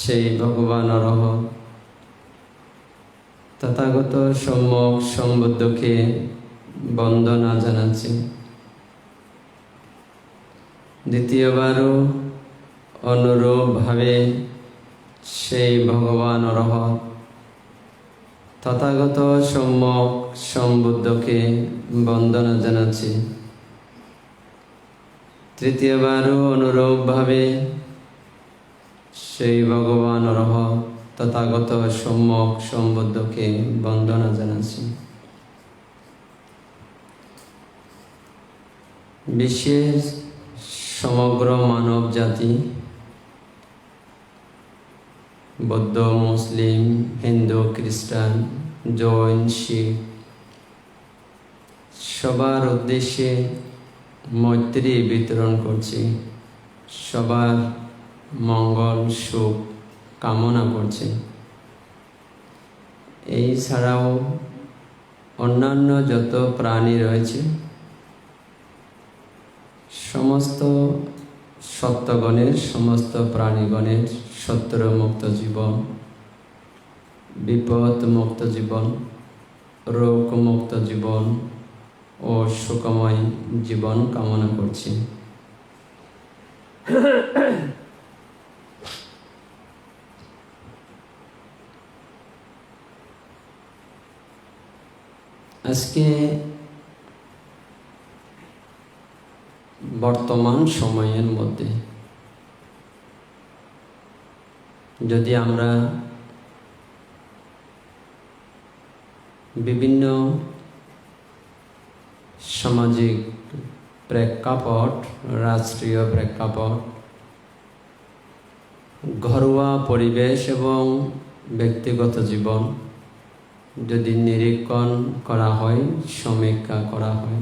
সেই ভগবান অরহৎ তথাগত সম্যক সম্বুদ্ধকে বন্দনা জানাচ্ছি। দ্বিতীয়বারও অনুরূপভাবে সেই ভগবান অরহৎ তথাগত সম্যক সম্বুদ্ধকে বন্দনা জানাচ্ছি। তৃতীয়বারও অনুরূপভাবে সেই ভগবান অরহৎ তথাগত সম্যক সম্বুদ্ধকে বন্দনা জানাচ্ছি। বিশ্বের সমগ্র মানব জাতি, বৌদ্ধ, মুসলিম, হিন্দু, খ্রিস্টান, জৈন, শিখ, সবার উদ্দেশ্যে মৈত্রী বিতরণ করছি। সবার মঙ্গল সুখ কামনা করছি। এই ছাড়াও অন্যান্য যত প্রাণী রয়েছে, সমস্ত সত্যগণের, সমস্ত প্রাণীগণের শত্রুমুক্ত জীবন, বিপদমুক্ত জীবন, রোগমুক্ত জীবন ও সুখময় জীবন কামনা করছি। আজকে বর্তমান সময়ের মধ্যে যদি আমরা বিভিন্ন সামাজিক প্রেক্ষাপট, রাষ্ট্রীয় প্রেক্ষাপট, ঘরোয়া পরিবেশ এবং ব্যক্তিগত জীবন যদি নিরীক্ষণ করা হয়, সমীক্ষা করা হয়,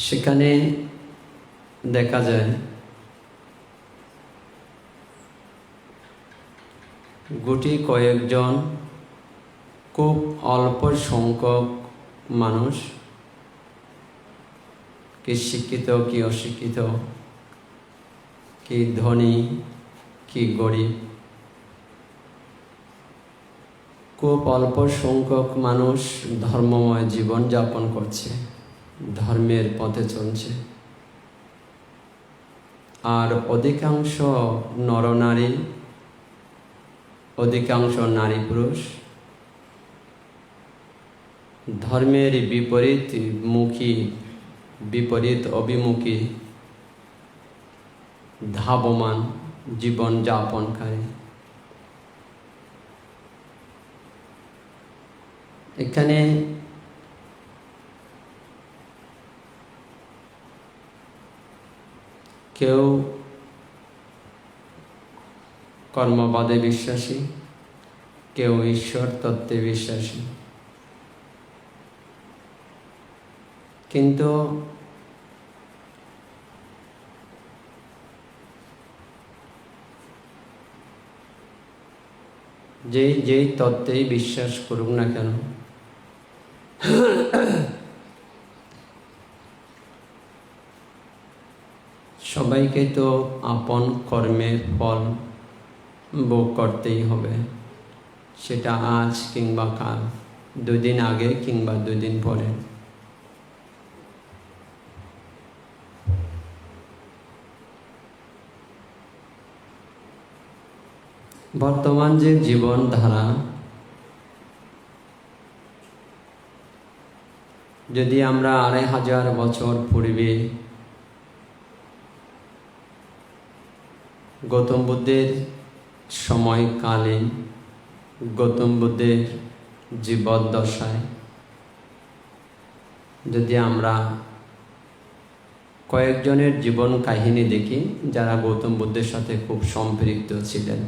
সেখানে দেখা যায় গুটি কয়েকজন খুব অল্প সংখ্যক মানুষ, কি শিক্ষিত কি অশিক্ষিত, কি ধনী কি গরিব, খুব অল্প সংখ্যক মানুষ ধর্মময় জীবন যাপন করছে, ধর্মের পথে চলছে। আর অধিকাংশ নরনারী, অধিকাংশ নারী পুরুষ ধর্মের বিপরীত অভিমুখী ধাবমান জীবন যাপনকারী। এখানে কেউ কর্মবাদে বিশ্বাসী, কেউ ঈশ্বর তত্ত্বে বিশ্বাসী, কিন্তু যেই তত্ত্বেই বিশ্বাস করুক না কেন, সবাইকে তো আপন কর্মের ফল ভোগ করতেই হবে। সেটা আজ কিংবা কাল, দুদিন আগে কিংবা দুদিন পরে। বর্তমান যে জীবনধারা, যদি আমরা 2500 বছর পূর্বে গৌতম বুদ্ধের সময়কালীন গৌতম বুদ্ধের জীবদ্দশায় যদি আমরা কয়েকজনের জীবন কাহিনী দেখি যারা গৌতম বুদ্ধের সাথে খুব সম্পৃক্ত ছিলেন,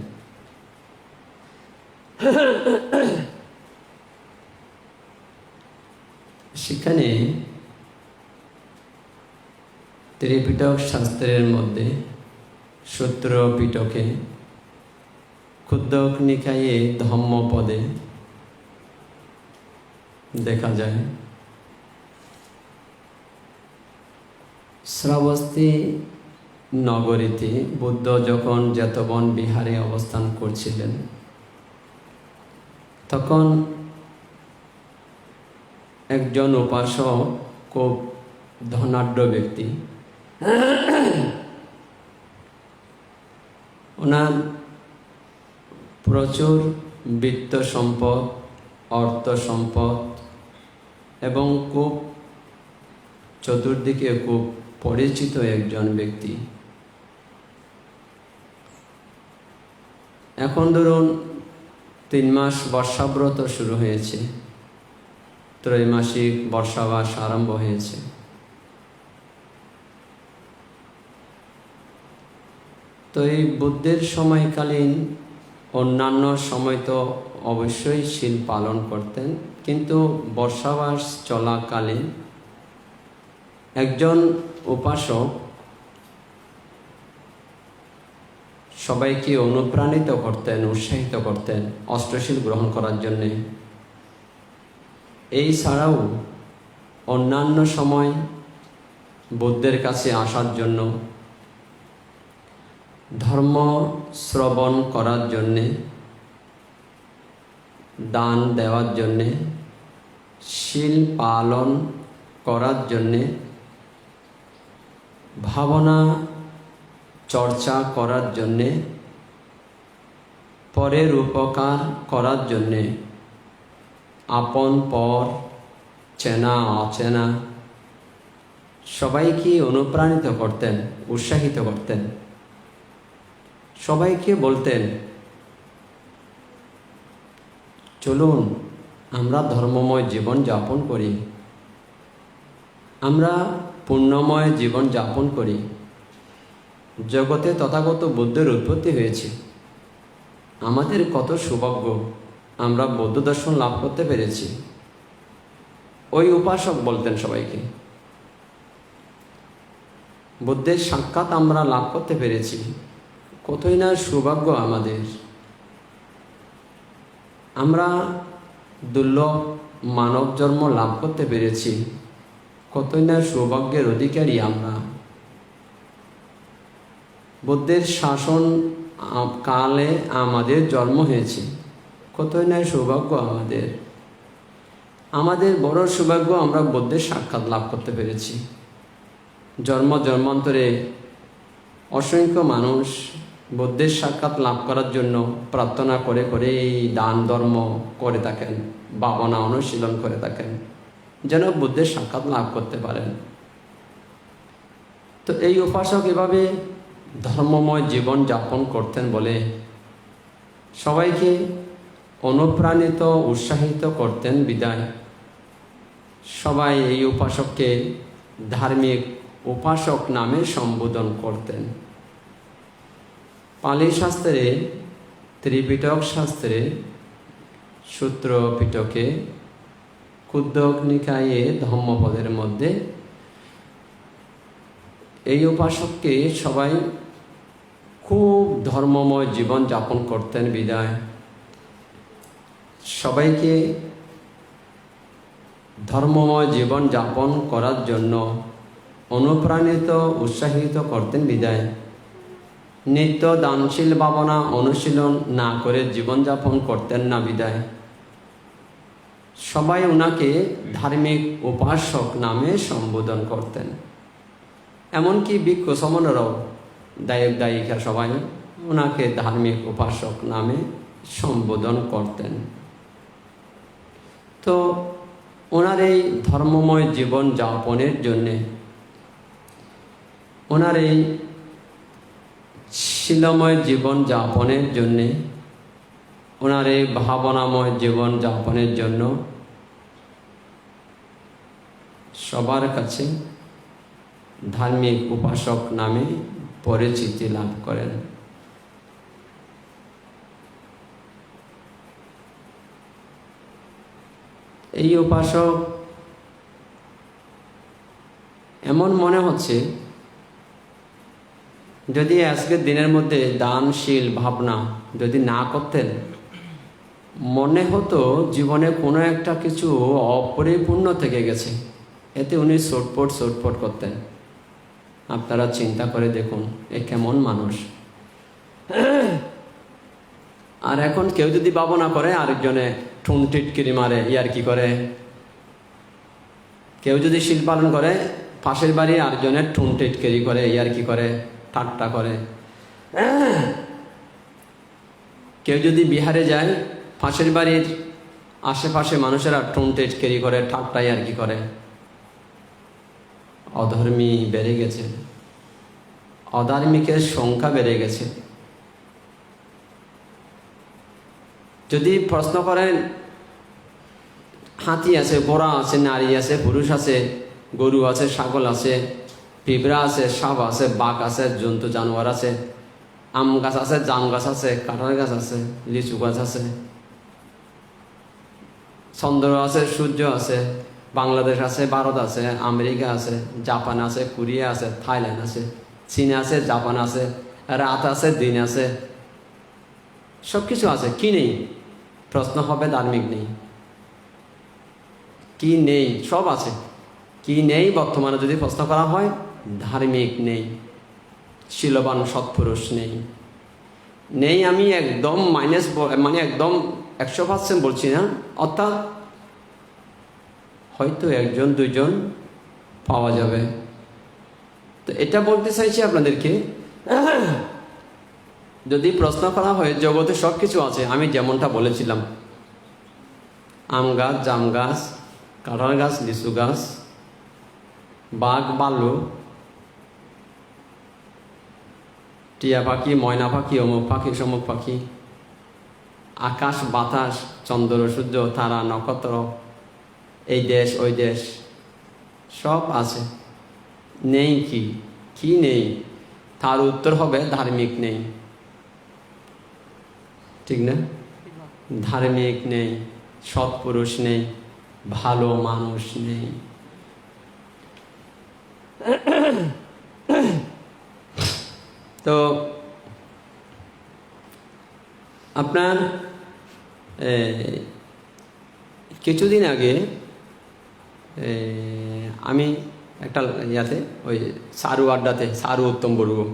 সেখানে ত্রিপিটক শাস্ত্রের মধ্যে সূত্র পিটকে ক্ষুদ্রক নিকায়ে ধম্মপদে দেখা যায় শ্রাবস্তী নগরীতে বুদ্ধ যখন জেতবন বিহারে অবস্থান করছিলেন তখন একজন উপাসক খুব ধনাঢ্য ব্যক্তি, ওনার প্রচুর বিত্ত সম্পদ, অর্থ সম্পদ এবং খুব চতুর্দিকে খুব পরিচিত একজন ব্যক্তি। এখন ধরুন 3 মাস বর্ষাব্রত শুরু হয়েছে, ত্রৈমাসিক বর্ষাবাস আরম্ভ হয়েছে। তো এই বুদ্ধের সময়কালীন অন্যান্য সময় তো অবশ্যই শীল পালন করতেন, কিন্তু বর্ষাবাস চলাকালীন একজন উপাসক সবাইকে অনুপ্রাণিত করতেন, উৎসাহিত করতেন অষ্টশীল গ্রহণ করার জন্যে। এই ছাড়াও অন্যান্য সময় বুদ্ধের কাছে আসার জন্য, ধর্ম শ্রবণ করার জন্যে, দান দেওয়ার জন্যে, শীল পালন করার জন্যে, ভাবনা চর্চা করার জন্যে, পরের উপকার করার জন্যে, আপন পর, চেনা অচেনা সবাইকে অনুপ্রাণিত করতেন, উৎসাহিত করতেন। সবাইকে বলতেন, চলুন আমরা ধর্মময় জীবন যাপন করি, আমরা পুণ্যময় জীবন যাপন করি। জগতে তথাগত বুদ্ধের উৎপত্তি হয়েছে, আমাদের কত সৌভাগ্য, আমরা বৌদ্ধ দর্শন লাভ করতে পেরেছি। ওই উপাসক বলতেন সবাইকে, বুদ্ধের সাক্ষাৎ আমরা লাভ করতে পেরেছি, কতই না সৌভাগ্য আমাদের। আমরা দুর্লভ মানব জন্ম লাভ করতে পেরেছি, কতই না সৌভাগ্যের অধিকারী আমরা। বুদ্ধের শাসন কালে আমাদের জন্ম হয়েছে, কতই না সৌভাগ্য আমাদের। আমাদের বড় সৌভাগ্য আমরা বুদ্ধের সাক্ষাৎ লাভ করতে পেরেছি। জন্ম জন্মান্তরে অসংখ্য মানুষ বুদ্ধের সাক্ষাৎ লাভ করার জন্য প্রার্থনা করে করে এই দান ধর্ম করে থাকেন, ভাবনা অনুশীলন করে থাকেন, যেন বুদ্ধের সাক্ষাৎ লাভ করতে পারেন। তো এই উপাসক এভাবে ধর্মময় জীবন যাপন করতেন বলে সবাইকে অনুপ্রাণিত উৎসাহিত করতেন বিদায় সবাই এই উপাসককে ধার্মিক উপাসক নামে সম্বোধন করতেন। পালি শাস্ত্রে, ত্রিপিটক শাস্ত্রে, সূত্র পিটকে, ক্ষুদ্রক নিকায়ে ধম্মপদের মধ্যে এই উপাসককে সবাই খুব ধর্মময় জীবন যাপন করতেন বিদায় সবাইকে ধর্মময় জীবন যাপন করার জন্য অনুপ্রাণিত উৎসাহিত করতেন বিদায় নিত্য দানশীল ভাবনা অনুশীলন না করে জীবনযাপন করতেন না বিদায় সবাই ওনাকে ধার্মিক উপাসক নামে সম্বোধন করতেন। এমনকি ভিক্ষু সমনেরাও, দায়ক দায়িকা সবাই ওনাকে ধার্মিক উপাসক নামে সম্বোধন করতেন। তো ওনার এই ধর্মময় জীবন যাপনের জন্যে, ওনার এই শিলময় জীবন যাপনের জন্যে, ওনার এই ভাবনাময় জীবন যাপনের জন্য সবার কাছে ধার্মিক উপাসক নামে পরিচিতি লাভ করেন। এই উপাসক এমন মনে হচ্ছে যদি আজকের দিনের মধ্যে দানশীল ভাবনা যদি না করতেন, মনে হতো জীবনে কোনো একটা কিছু অপরিপূর্ণ থেকে গেছে, এতে উনি ছটফট করতেন। আপনারা চিন্তা করে দেখুন এ কেমন মানুষ। আর এখন কেউ যদি ভাবনা করে আরেকজনে ঠুন টিটকিরি মারে, ইয়ার কি করে। কেউ যদি শিল পালন করে পাশের বাড়ি আরেকজনের ঠুন টিটকিরি করে, ইয়ার কি করে, ঠাট্টা করে। কেউ যদি বিহারে যায় পাশের বাড়ির আশেপাশে মানুষেরা ঠুন টিটকিরি করে, ঠাট্টা ইয়ার কি করে। অধর্মী বেড়ে গেছে, অধার্মিকের সংখ্যা বেড়ে গেছে। যদি প্রশ্ন করেন হাতি আছে, ঘোড়া আছে, নারী আছে, পুরুষ আছে, গরু আছে, ছাগল আছে, পিঁপড়া আছে, সাপ আছে, বাঘ আছে, জন্তু জানোয়ার আছে, আম গাছ আছে, জাম গাছ আছে, কাঁঠাল গাছ আছে, লিচু গাছ আছে, চন্দ্র আছে, সূর্য আছে, বাংলাদেশ আছে, ভারত আছে, আমেরিকা আছে, জাপান আছে, কোরিয়া আছে, থাইল্যান্ড আছে, চীন আছে, জাপান আছে, রাত আছে, দিন আছে, সব কিছু আছে। কি নেই? প্রশ্ন হবে ধার্মিক নেই। কি নেই? সব আছে। কি নেই বর্তমানে যদি প্রশ্ন করা হয়? ধার্মিক নেই, শীলবান সৎপুরুষ নেই। নেই আমি একদম মানে একদম 100% বলছি না, অর্থাৎ হয়তো একজন দুইজন পাওয়া যাবে। তো এটা বলতে চাইছি আপনাদেরকে, যদি প্রশ্ন করা হয় জগতে সব কিছু আছে, আমি যেমনটা বলেছিলাম, আম গাছ, জাম গাছ, কাঁঠাল গাছ, লিচু গাছ, বাঘ, ভাল্লুক, টিয়া পাখি, ময়না পাখি, অমুক পাখি, সমুক পাখি, আকাশ বাতাস, চন্দ্র সূর্য, তারা, নক্ষত্র, এই দেশ ওই দেশ, সব আছে। নেই কি? কি নেই? তার উত্তর হবে ধার্মিক নেই। ঠিক না? ধার্মিক নেই, সৎপুরুষ নেই, ভালো মানুষ নেই। তো আপনার কিছুদিন আগে আমি একটা ইয়াতে ওই চারু আড্ডাতে, চারু উত্তম বড়ুয়া,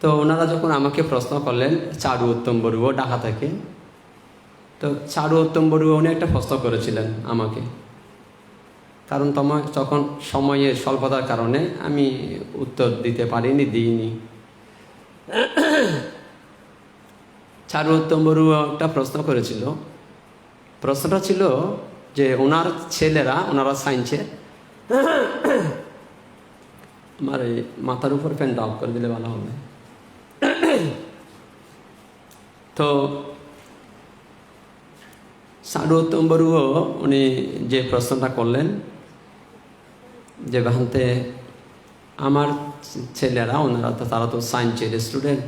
তো ওনারা যখন আমাকে প্রশ্ন করলেন চারু উত্তম বড়ুয়া ঢাকা থেকে, তো চারু উত্তম বড়ুয়া উনি একটা প্রশ্ন করেছিলেন আমাকে, কারণ তখন সময়ের স্বল্পতার কারণে আমি উত্তর দিতে পারিনি, দিইনি। চারু উত্তম বড়ুয়া একটা প্রশ্ন করেছিল। প্রশ্নটা ছিল যে ওনার ছেলেরা, ওনারা সায়েন্সে, আমার এই মাথার উপর ফ্যানটা অফ করে দিলে ভালো হবে। তো চারু উত্তম বড়ুয়া উনি যে প্রশ্নটা করলেন যে ভান্তে আমার ছেলেরা, ওনারা তো, তারা তো সায়েন্সের স্টুডেন্ট,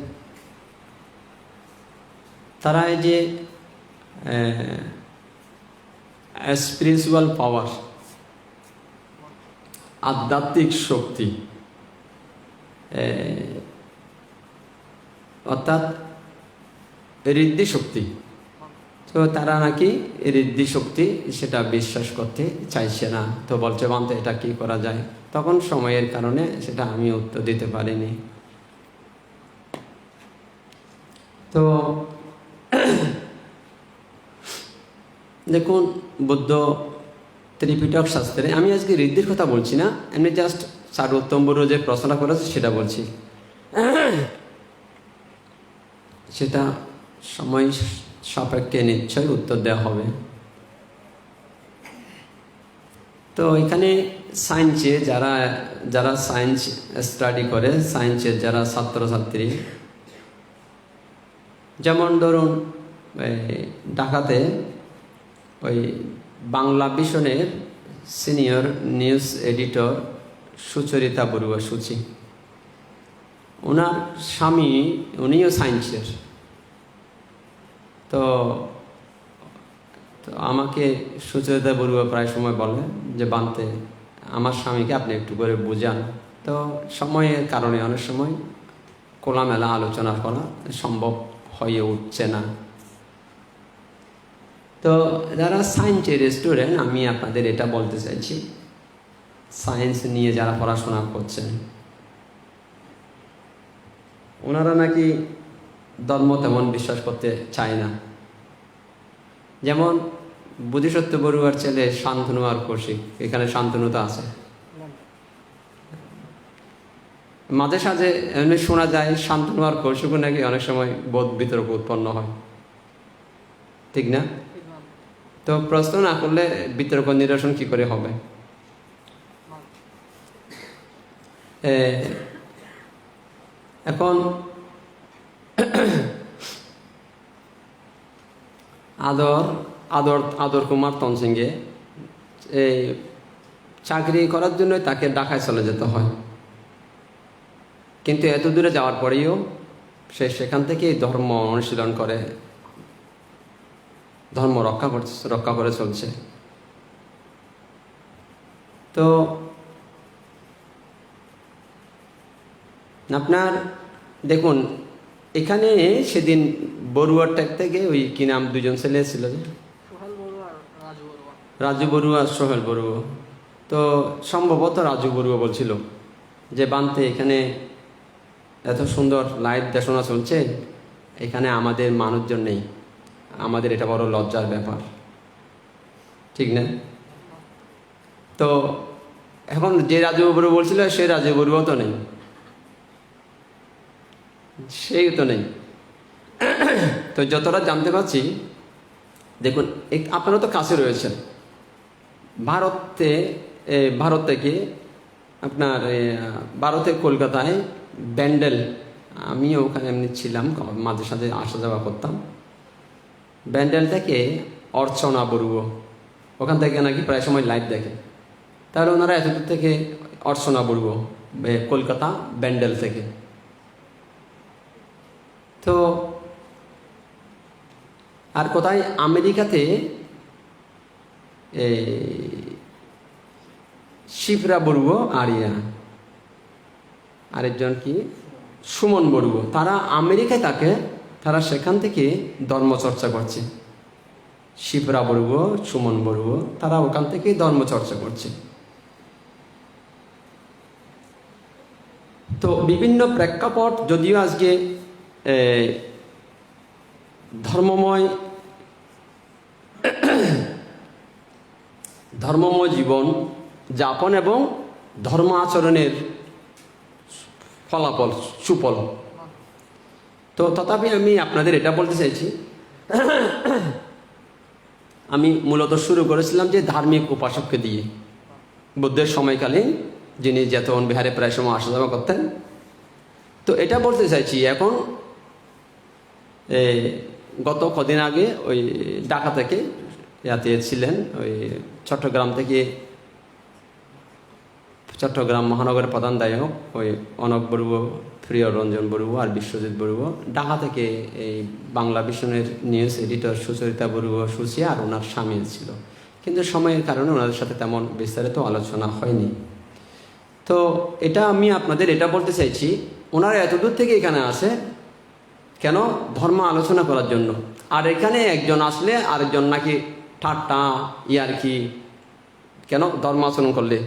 তারা এই যে স্পিরিচুয়াল পাওয়ার, আধ্যাত্মিক শক্তি, অর্থাৎ ঋদ্ধি শক্তি, তো তারা নাকি ঋদ্ধি শক্তি সেটা বিশ্বাস করতে চাইছে না। তো বলছে বান্তে এটা কি করা যায়? তখন সময়ের কারণে সেটা আমি উত্তর দিতে পারিনি। তো দেখুন, বুদ্ধ ত্রিপিটক শাস্ত্রে, আমি আজকে ঋদ্ধির কথা বলছি না, এমনি জাস্ট চারু উত্তম বড়ুয়া যে প্রশ্নটা করেছে সেটা বলছি। সেটা সময় সাপেক্ষে নিশ্চয়ই উত্তর দেওয়া হবে। তো এখানে সায়েন্সে যারা যারা সায়েন্স স্টাডি করে, সায়েন্সের যারা ছাত্রছাত্রী, যেমন ধরুন ঢাকাতে ওই বাংলা ভিশনের senior news editor Sucharita Barua Suchi, ওনার স্বামী উনিও সায়েন্সের। তো আমাকে সুচরিতা বড়ুয়া প্রায় সময় বলেন যে বানতে আমার স্বামীকে আপনি একটু করে বুঝান। তো সময়ের কারণে অনেক সময় খোলামেলা আলোচনা করা সম্ভব হয়ে উঠছে না। তো যারা সায়েন্সের স্টুডেন্ট, আমি আপনাদের এটা বলতে চাইছি, সায়েন্স নিয়ে যারা পড়াশোনা করছেন ওনারা নাকি ধর্ম তেমন বিশ্বাস করতে চায় না। যেমন বুদ্ধিসত্য বড়ুয়ার ছেলে শান্তনু আর কৌশিক, এখানে শান্তনু তো আছে, মাঝে সাঝে এমনি শোনা যায় শান্তনু আর কৌশিকও নাকি অনেক সময় বোধ বিতর্ক উৎপন্ন হয়, ঠিক না? তো প্রশ্ন না করলে বিতর্ক নিরসন কি করে হবে? এখন আদর কুমার তনসিংহে এই চাকরি করার জন্য তাকে ঢাকায় চলে যেতে হয়, কিন্তু এত দূরে যাওয়ার পরেও সে সেখান থেকেই ধর্ম অনুশীলন করে, ধর্ম রক্ষা করে চলছে। তো আপনার দেখুন এখানে সেদিন বড়ুয়ার ট্যাগ থেকে ওই কি নাম দুজন ছেলে ছিল যে রাজু বড়ুয়া, সোহেল বড়ুয়া, তো সম্ভবত রাজু বড়ুয়া বলছিল যে বানতে এখানে এত সুন্দর লাইট দেখাশোনা চলছে, এখানে আমাদের মানুষজন নেই, আমাদের এটা বড় লজ্জার ব্যাপার, ঠিক না? তো এখন যে রাজু বড়ুয়া বলছিল সে রাজু বড়ুয়া তো নেই, সেই তো নেই। তো যতটা জানতে পারছি, দেখুন আপনারা তো কাছে রয়েছেন, ভারত থেকে আপনার ভারতের কলকাতায় ব্যান্ডেল, আমিও ওখানে এমনি ছিলাম, মাঝে সাঝে আসা যাওয়া করতাম। ব্যান্ডেল থেকে অর্চনা বড়ুয়া, ওখান থেকে নাকি প্রায় সময় লাইভ দেখে। তাহলে ওনারা এতদূর থেকে অর্চনা বড়ুয়া কলকাতা ব্যান্ডেল থেকে। তো আর কোথায় আমেরিকাতে শিবরা বড়ুয়া আর আরেকজন কি সুমন বড়ুয়া, তারা আমেরিকায় থাকে, তারা সেখান থেকে ধর্মচর্চা করছে। শিবরা বড়ুয়া, সুমন বড়ুয়া, তারা ওখান থেকে ধর্মচর্চা করছে। তো বিভিন্ন প্রেক্ষাপট, যদিও আজকে ধর্মময় জীবন যাপন এবং ধর্ম আচরণের ফলাফল সুফল, তো তথাপি আমি আপনাদের এটা বলতে চাইছি, আমি মূলত শুরু করেছিলাম যে ধার্মিক উপাসককে দিয়ে, বুদ্ধের সময়কালীন যিনি যেতন বিহারে প্রায় সময় আসা যাওয়া করতেন। তো এটা বলতে চাইছি, এখন গত কদিন আগে ওই ঢাকা থেকে ইয়াতে ছিলেন, ওই চট্টগ্রাম মহানগরের প্রধান দায়ক ওই অনক বড়ুয়া, প্রিয় রঞ্জন বড়ুয়া আর বিশ্বজিৎ বড়ুয়া, ঢাকা থেকে এই বাংলা ভিশনের নিউজ এডিটর সুচরিতা বড়ুয়া সুচি আর ওনার স্বামী ছিল, কিন্তু সময়ের কারণে ওনাদের সাথে তেমন বিস্তারিত আলোচনা হয়নি। তো এটা আমি আপনাদের এটা বলতে চাইছি, ওনারা এতদূর থেকে এখানে আসে কেন? ধর্ম আলোচনা করার জন্য। আর এখানে একজন আসলে আরেকজন নাকি ঠাট্টা ইয়ার্কি, কেন ধর্ম আচরণ করলে।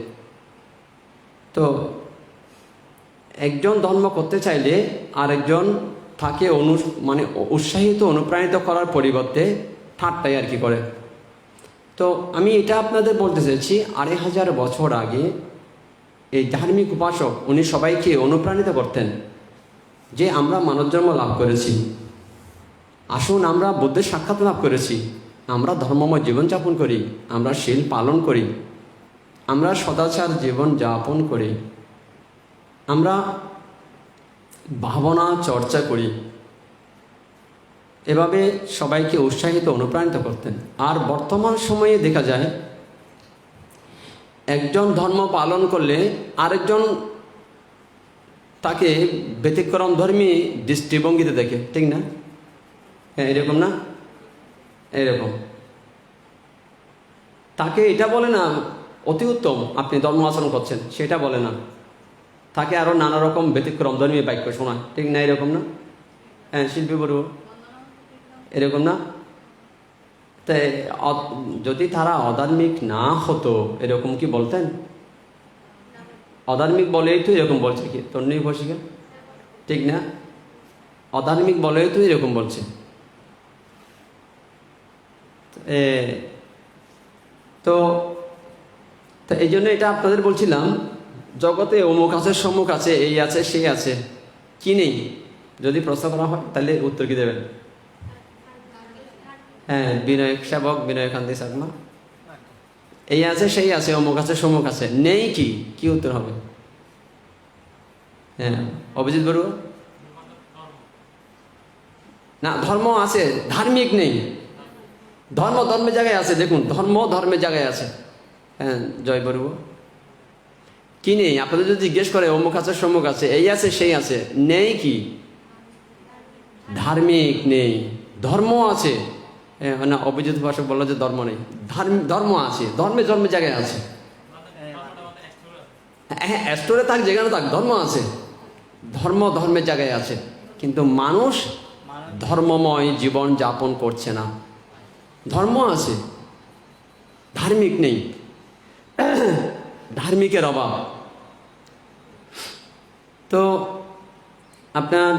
তো একজন ধর্ম করতে চাইলে আরেকজন তাকে উৎসাহিত অনুপ্রাণিত করার পরিবর্তে ঠাট্টা ইয়ার্কি করে। তো আমি এটা আপনাদের বলতে চাইছি, 2500 বছর আগে এই ধার্মিক উপাসক উনি সবাইকে অনুপ্রাণিত করতেন যে আমরা মানব জন্ম লাভ করেছি, আসুন আমরা বুদ্ধের সাক্ষাৎ লাভ করেছি, আমরা ধর্মময় জীবনযাপন করি, আমরা শীল পালন করি, আমরা সদাচার জীবন যাপন করি, আমরা ভাবনা চর্চা করি, এভাবে সবাইকে উৎসাহিত অনুপ্রাণিত করতেন। আর বর্তমান সময়ে দেখা যায় একজন ধর্ম পালন করলে আরেকজন তাকে ব্যতিক্রম ধর্মী দৃষ্টিভঙ্গিতে দেখে, ঠিক না? হ্যাঁ, এরকম না? এরকম তাকে এটা বলে না অতি উত্তম আপনি ধর্ম আচরণ করছেন, সেটা বলে না, তাকে আরো নানা রকম ব্যতিক্রম ধর্মী বাক্য শোনায়, ঠিক না? এরকম না? হ্যাঁ, শিল্পী বড়ু এরকম না? তাই যদি তারা অধার্মিক না হতো এরকম কি বলতেন? অধার্মিক বলেই তো এরকম বলছে, কি তোর নেই বসিকা, ঠিক না? অধার্মিক বলেই তো এরকম বলছে। তো এই জন্য এটা আপনাদের বলছিলাম, জগতে অমুক আছে, সম্মুখ আছে, এই আছে, সেই আছে, কি নেই? যদি প্রশ্ন করা হয় তাহলে উত্তর কি দেবেন? হ্যাঁ, বিনয় সেবক, বিনয় কান্তি সাকমা, এই আছে, সেই আছে, অমুক আছে, সম্মুখ আছে, নেই কি? কি উত্তর হবে? হ্যাঁ, অভিজিৎ বড়ুয়া? না, ধর্ম আছে, ধার্মিক নেই। ধর্ম ধর্মের জায়গায় আছে, দেখুন, ধর্ম ধর্মের জায়গায় আছে। হ্যাঁ, জয় বড়ুয়া, কি নেই? আপনাদের যদি জিজ্ঞেস করে অমুক আছে, সম্মুখ আছে, এই আছে, সেই আছে, নেই কি? ধার্মিক নেই, ধর্ম আছে। না, অভিজিৎ ভাষক বললো যে ধর্ম নেই, ধর্ম আছে, ধর্মের জায়গায় আছে। হ্যাঁ, স্টোরে থাক, যেখানে থাক, ধর্ম আছে, ধর্মের জায়গায় আছে, কিন্তু মানুষ ধর্মময় জীবন যাপন করছে না। ধর্ম আছে, ধার্মিক নেই, ধার্মিকের অভাব। তো আপনার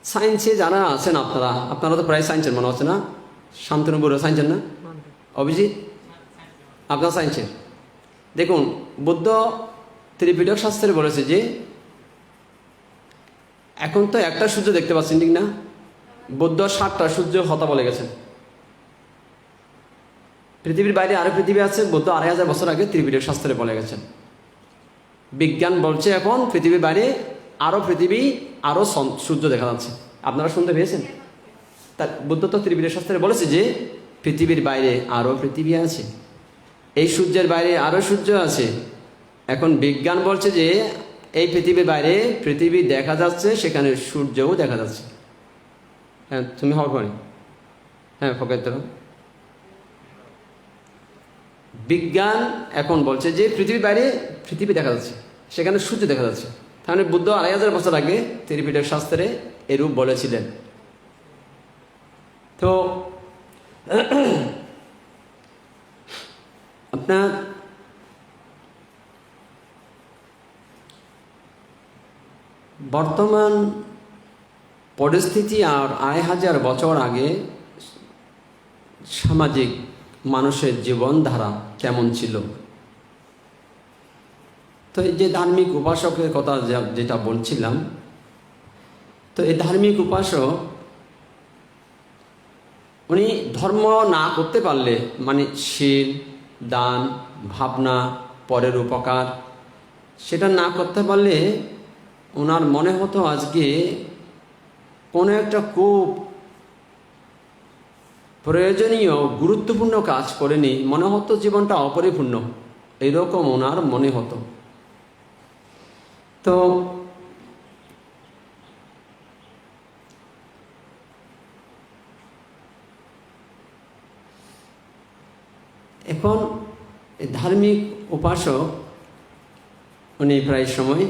সায়েন্সে যারা আছেন, আপনারা তো প্রায় সায়েন্সের মনে হচ্ছে না? শান্তনু বড়ুয়া সায়েন্সের না? অভিজিৎ, আপনার সায়েন্সের। দেখুন, বুদ্ধ ত্রিপিটক শাস্ত্রে বলেছে যে এখন তো একটা সূর্য দেখতে পাচ্ছেন, ঠিক না? বুদ্ধ 7টা সূর্য হতা বলে গেছেন। পৃথিবীর বাইরে আরো পৃথিবী আছে, বুদ্ধ 2500 বছর আগে ত্রিপিটক শাস্ত্রে বলে গেছেন। বিজ্ঞান বলছে এখন পৃথিবীর বাইরে আরো সূর্য দেখা যাচ্ছে। আপনারা শুনতে পেয়েছেন? তা বুদ্ধ তো ত্রিপিটক শাস্ত্রে বলেছে যে পৃথিবীর বাইরে আরো পৃথিবী আছে, এই সূর্যের বাইরে আরো সূর্য আছে। এখন বিজ্ঞান বলছে যে এই পৃথিবীর বাইরে পৃথিবী দেখা যাচ্ছে, সেখানে সূর্যও দেখা যাচ্ছে। হ্যাঁ, তুমি হওয়ার পরে, হ্যাঁ, ফকের তোর বিজ্ঞান এখন বলছে যে পৃথিবীর বাইরে পৃথিবী দেখা যাচ্ছে, সেখানে সূর্য দেখা যাচ্ছে। তাহলে বুদ্ধ 2500 বছর আগে ত্রিপিটক শাস্ত্রে এরূপ বলেছিলেন। তো আপনার বর্তমান পরিস্থিতি আর 2500 বছর আগে সামাজিক মানুষের জীবনধারা কেমন ছিল? তো এই যে ধার্মিক উপাসকের কথা যেটা বলছিলাম, তো এই ধার্মিক উপাসক উনি ধর্ম না করতে পারলে, মানে শীল, দান, ভাবনা, পরের উপকার, সেটা না করতে পারলে ওনার মনে হতো আজকে কোনো একটা খুব প্রয়োজনীয় গুরুত্বপূর্ণ কাজ করেনি, মনে হতো জীবনটা অপরিপূর্ণ, এইরকম ওনার মনে হতো। তো এখন ধার্মিক উপাসক উনি প্রায় সময়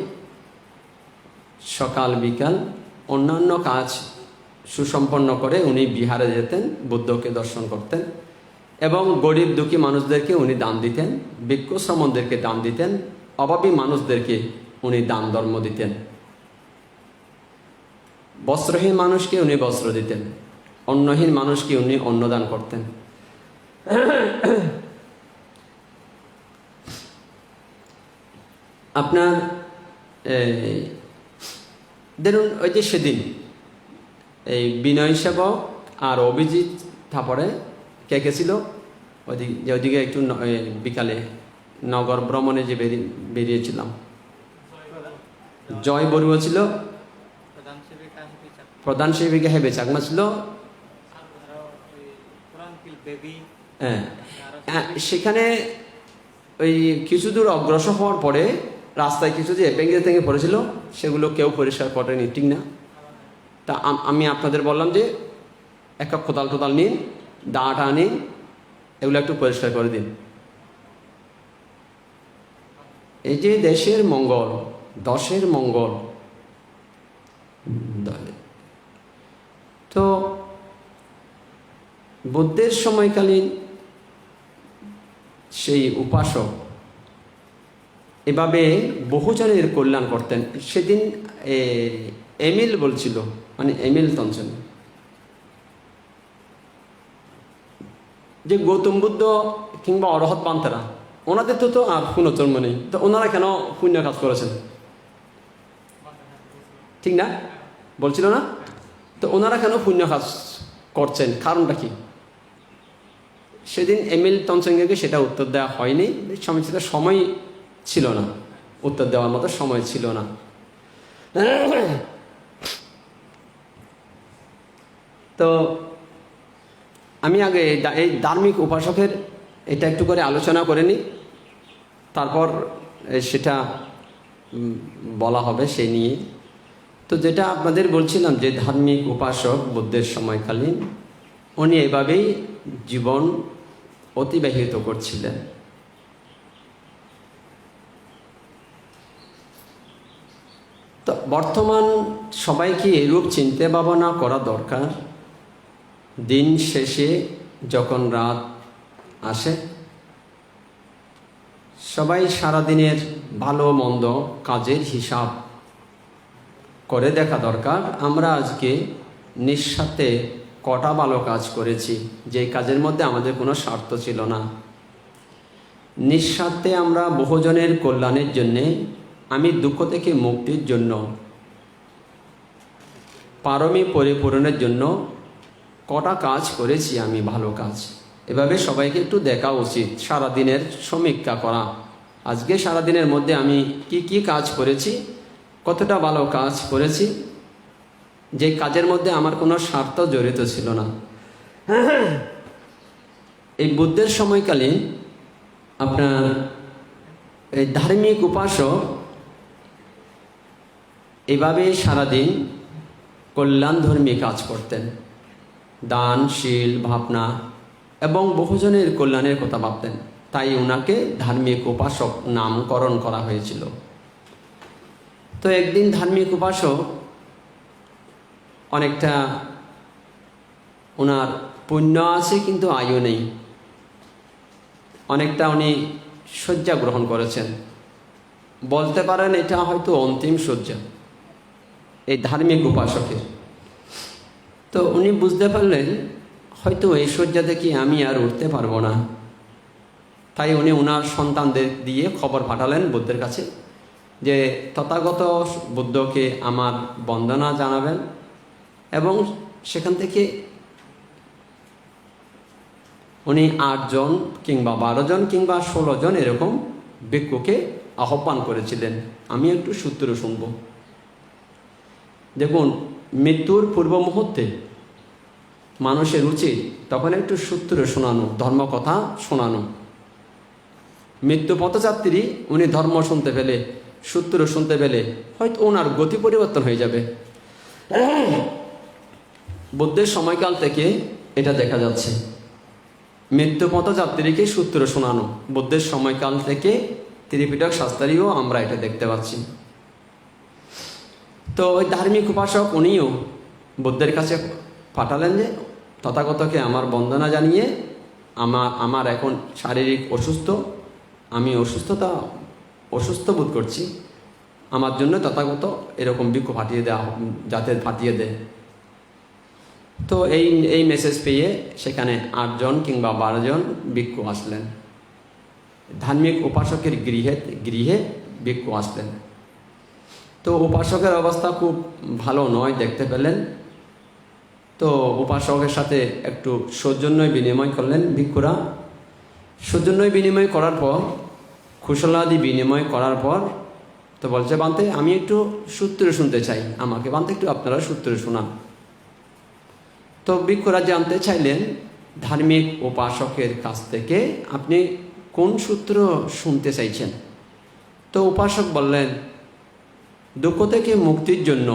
সকাল বিকাল অন্যান্য কাজ সুসম্পন্ন করে উনি বিহারে যেতেন, বুদ্ধকে দর্শন করতেন, এবং গরিব দুঃখী মানুষদেরকে উনি দান দিতেন, ভিক্ষু শ্রমণদেরকে দান দিতেন, অভাবী মানুষদেরকে উনি দান ধর্ম দিতেন, বস্ত্রহীন মানুষকে উনি বস্ত্র দিতেন, অন্নহীন মানুষকে উনি অন্নদান করতেন। আপনার ধরুন ওই যে সেদিন এই বিনয় সেবক আর অভিজিৎ থাপড়ে কে ছিল? ওদিকে একটু বিকালে নগর ভ্রমণে যে বেরিয়েছিলাম। জয় বড়ুয়া ছিল প্রধান সেবিকা, হেবে চাকমা ছিল, সেখানে ওই কিছু দূর অগ্রসর হওয়ার পরে রাস্তায় কিছু যে ভেঙে থেকে পড়েছিল সেগুলো কেউ পরিষ্কার করেনি, ঠিক না? তা আমি আপনাদের বললাম যে একটা কোদাল টোদাল নিন, দাঁটা নিন, এগুলো একটু পরিষ্কার করে দিন। এই যে দেশের মঙ্গল, দশের মঙ্গল, তো বুদ্ধের সময়কালীন সেই উপাসক এভাবে বহুজনের কল্যাণ করতেন। সেদিন এমিল বলছিল, মানে এমিল তনসন, যে গৌতম বুদ্ধ কিংবা অরহৎ পান্তারা, ওনাদের তো আর পুনর্জন্ম নেই, তো ওনারা কেন পুণ্য কাজ করেছেন, ঠিক না? বলছিল না? তো ওনারা কেন পুণ্য কাজ করছেন, কারণটা কি? সেদিন এমিল তনসঙ্গে সেটা উত্তর দেওয়া হয়নি, সময় ছিল না, উত্তর দেওয়ার মতো সময় ছিল না। তো আমি আগে এই ধার্মিক উপাসকের এটা একটু করে আলোচনা করে নিই, তারপর সেটা বলা হবে সেই নিয়ে। তো যেটা আপনাদের বলছিলাম যে ধার্মিক উপাসক বুদ্ধের সময়কালীন উনি এভাবেই জীবন অতিবাহিত করছিলেন। তো বর্তমান সবাইকে এরূপ চিন্তা ভাবনা করা দরকার, দিন শেষে যখন রাত আসে সবাই সারাদিনের ভালো মন্দ কাজের হিসাব করে দেখা দরকার। আমরা আজকে নিঃস্বার্থে কটা ভালো কাজ করেছি, যে কাজের মধ্যে আমাদের কোনো স্বার্থ ছিল না। নিঃস্বার্থে আমরা বহুজনের কল্যাণের জন্যে, আমি দুঃখ থেকে মুক্তির জন্য, পারমী পরিপূরণের জন্য কটা কাজ করেছি আমি ভালো কাজ। এভাবে সবাইকে একটু দেখা উচিত, সারাদিনের সমীক্ষা করা। আজকে সারাদিনের মধ্যে আমি কি কি কাজ করেছি, কতটা ভালো কাজ করেছি, যে কাজের মধ্যে আমার কোনো স্বার্থ জড়িত ছিল না। এই বুদ্ধের সময়কালীন আপনার এই ধার্মিক উপাসক এভাবে সারাদিন কল্যাণধর্মী কাজ করতেন, দান, শীল, ভাবনা এবং বহুজনের কল্যাণের কথা ভাবতেন। তাই ওনাকে ধার্মিক উপাসক নামকরণ করা হয়েছিল। তো একদিন ধার্মিক উপাসক অনেকটা, ওনার পুণ্য আছে কিন্তু আয়ু নেই, অনেকটা উনি শয্যা গ্রহণ করেছেন, বলতে পারেন এটা হয়তো অন্তিম শয্যা এই ধার্মিক উপাসকের। তো উনি বুঝতে পারলেন হয়তো এই শয্যা থেকে আমি আর উঠতে পারবো না। তাই উনি ওনার সন্তানদের দিয়ে খবর পাঠালেন বুদ্ধের কাছে যে তথাগত বুদ্ধকে আমার বন্দনা জানাবেন এবং সেখান থেকে উনি 8 জন কিংবা 12 জন কিংবা 16 জন এরকম ভিক্ষুকে আহ্বান করেছিলেন। আমি একটু সূত্র শুনব। দেখুন, মৃত্যুর পূর্ব মুহূর্তে মানুষের উচিত তখন একটু সূত্র শোনানো, ধর্মকথা শোনানো। মৃত্যু পথযাত্রী উনি ধর্ম শুনতে পেলে, সূত্র শুনতে পেলে হয়তো ওনার গতি পরিবর্তন হয়ে যাবে। বুদ্ধের সময়কাল থেকে এটা দেখা যাচ্ছে, মৃত্যু পথযাত্রীকে সূত্র শোনানো বুদ্ধের সময়কাল থেকে ত্রিপিটক শাস্ত্রেও আমরা এটা দেখতে পাচ্ছি। তো ওই ধার্মিক উপাসক উনিও বুদ্ধের কাছে পাঠালেন যে তথাগতকে আমার বন্দনা জানিয়ে আমার এখন শারীরিক অসুস্থ, আমি অসুস্থ বোধ করছি, আমার জন্য তথাগত এরকম ভিক্ষু পাঠিয়ে দেওয়া, যাতে পাঠিয়ে দেয়। তো এই মেসেজ পেয়ে সেখানে 8 জন কিংবা 12 জন ভিক্ষু আসলেন, ধার্মিক উপাসকের গৃহে ভিক্ষু আসলেন। তো উপাসকের অবস্থা খুব ভালো নয় দেখতে পেলেন। তো উপাসকের সাথে একটু সৌজন্য বিনিময় করলেন ভিক্ষুরা সৌজন্যই বিনিময় করার পর, কুশলাদি বিনিময় করার পর তো বলছে, বান্তে আমি একটু সূত্র শুনতে চাই, আমাকে বান্তে একটু আপনারা সূত্র শোনান। তো ভিক্ষুরা জানতে চাইলেন ধার্মিক উপাসকের কাছ থেকে, আপনি কোন সূত্র শুনতে চাইছেন? তো উপাসক বললেন, দুঃখ থেকে মুক্তির জন্য,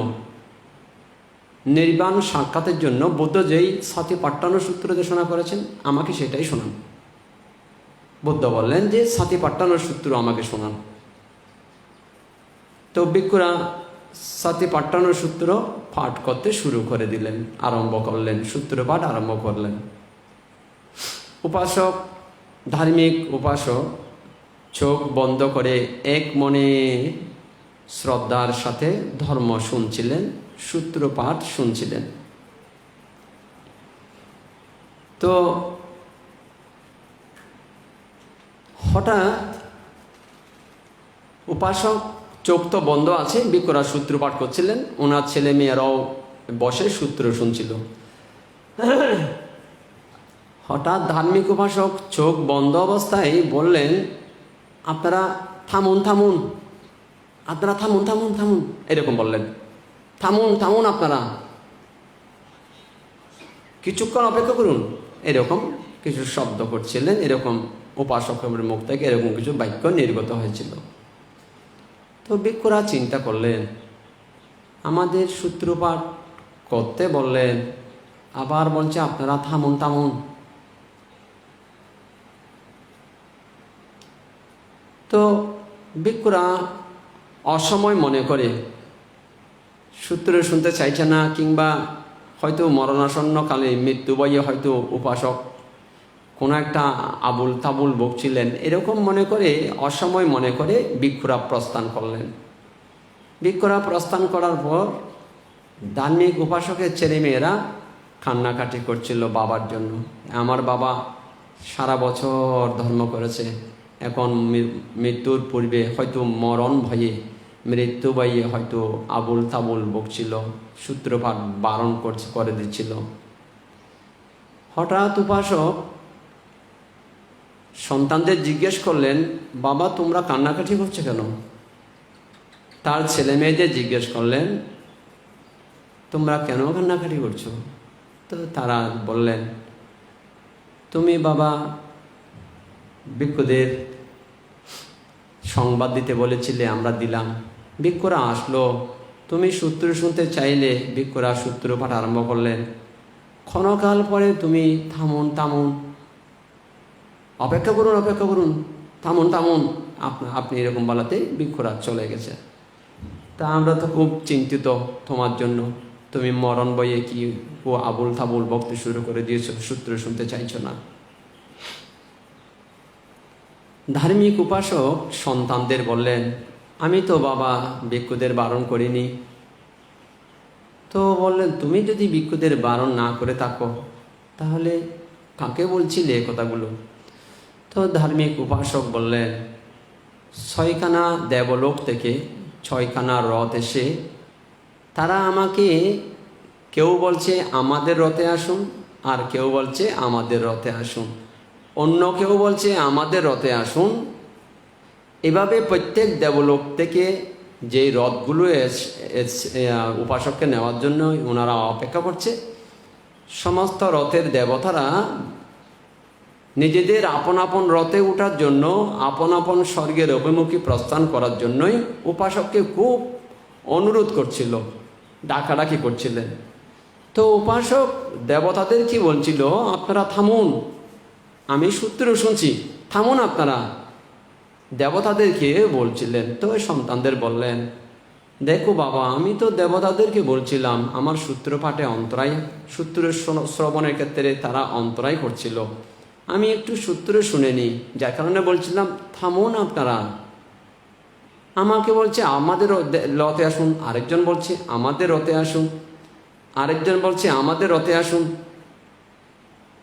নির্বাণ সাক্ষাতের জন্য বুদ্ধ যেই সাতিপাট্টায়ন সূত্র দেশনা করেছেন, আমাকে সেটাই শোনান। বুদ্ধ বললেন যে সাতিপাট্টায়ন সূত্র আমাকে শোনান। তো ভিক্ষুরা সাতিপাট্টায়ন সূত্র পাঠ করতে শুরু করে দিলেন, আরম্ভ করলেন, সূত্র পাঠ আরম্ভ করলেন। উপাসক, ধার্মিক উপাসক চোখ বন্ধ করে এক মনে শ্রদ্ধার সাথে ধর্ম শুনছিলেন, সূত্রপাঠ শুনছিলেন। তো হঠাৎ উপাসক চোখ তো বন্ধ আছে, ভিক্ষুরা সূত্রপাঠ করছিলেন, ওনার ছেলে মেয়েরাও বসে সূত্র শুনছিল। হঠাৎ ধার্মিক উপাসক চোখ বন্ধ অবস্থায় বললেন, আপনারা থামুন থামুন, আপনারা থামুন থামুন থামুন, এরকম বললেন, থামুন থামুন, আপনারা কিছুক্ষণ অপেক্ষা করুন, এরকম কিছু শব্দ করছিলেন। এরকম উপাসকের মুখ থেকে এরকম কিছু বাক্য নির্গত হয়েছিল। তো ভিক্ষুরা চিন্তা করলেন, আমাদের সূত্রপাঠ করতে বললেন, আবার বলছে আপনারা থামুন থামুন। তো ভিক্ষুরা অসময় মনে করে সূত্র শুনতে চাইছে না, কিংবা হয়তো মরণাসন্নকালে মৃত্যু বইয়ে হয়তো উপাসক কোনো একটা আবুল তাবুল বকছিলেন, এরকম মনে করে, অসময় মনে করে ভিক্ষুরা প্রস্থান করলেন। ভিক্ষুরা প্রস্থান করার পর ধার্মিক উপাসকের ছেলেমেয়েরা কান্নাকাটি করছিল বাবার জন্য। আমার বাবা সারা বছর ধর্ম করেছে, এখন মৃত্যুর পূর্বে হয়তো মরণ ভয়ে, মৃত্যু ভয়ে হয়তো আবুল তাবুল বকছিল, সূত্রপাঠ বারণ করে দিচ্ছিল। হঠাৎ উপাসক সন্তানদের জিজ্ঞেস করলেন, বাবা তোমরা কান্নাকাটি করছো কেন? তার ছেলে মেয়েদের জিজ্ঞেস করলেন, তোমরা কেন কান্নাকাটি করছো? তো তারা বললেন, তুমি বাবা ভিক্ষুদের সংবাদ দিতে বলেছিলে, আমরা দিলাম, ভিক্ষুরা আসলো, তুমি সূত্র শুনতে চাইলে, ভিক্ষুরা সূত্রপাঠ আরম্ভ করলেন। ক্ষণকাল পরে তুমি থামুন থামুন, অপেক্ষা করুন অপেক্ষা করুন, থামুন থামুন, আপনি এরকম বলাতেই ভিক্ষুরা চলে গেছে। তা আমরা তো খুব চিন্তিত তোমার জন্য, তুমি মরণ বইয়ে কি ও আবুল তাবুল বকতে শুরু করে দিয়েছ, সূত্র শুনতে চাইছো না। ধার্মিক উপাসক সন্তানদের বললেন, আমি তো বাবা ভিক্ষুদের বারণ করিনি। তো বললেন, তুমি যদি ভিক্ষুদের বারণ না করে থাকো তাহলে কাকে বলছিলে এ কথাগুলো? তো ধার্মিক উপাসক বললেন, 6খানা দেবলোক থেকে 6খানা রথ এসে তারা আমাকে, কেউ বলছে আমাদের রথে আসুন, আর কেউ বলছে আমাদের রথে আসুন, অন্য কেউ বলছে আমাদের রথে আসুন। এভাবে প্রত্যেক দেবলোক থেকে যেই রথগুলো উপাসককে নেওয়ার জন্য ওনারা অপেক্ষা করছে, সমস্ত রথের দেবতারা নিজেদের আপন আপন রথে ওঠার জন্য, আপন আপন স্বর্গের অভিমুখী প্রস্থান করার জন্যই উপাসককে খুব অনুরোধ করছিল, ডাকাডাকি করছিলেন। তো উপাসক দেবতাদের কি বলছিল, আপনারা থামুন, আমি সূত্র শুনছি, থামুন আপনারা, দেবতাদেরকে বলছিলেন। তো সন্তানদের বললেন, দেখো বাবা, আমি তো দেবতাদেরকে বলছিলাম, আমার সূত্রপাঠে অন্তরায়, সূত্র শ্রবণের ক্ষেত্রে তারা অন্তরায় করছিল, আমি একটু সূত্র শুনেনি, যার কারণে বলছিলাম থামুন আপনারা। আমাকে বলছে আমাদের রথে আসুন, আরেকজন বলছে আমাদের রথে আসুন, আরেকজন বলছে আমাদের রথে আসুন।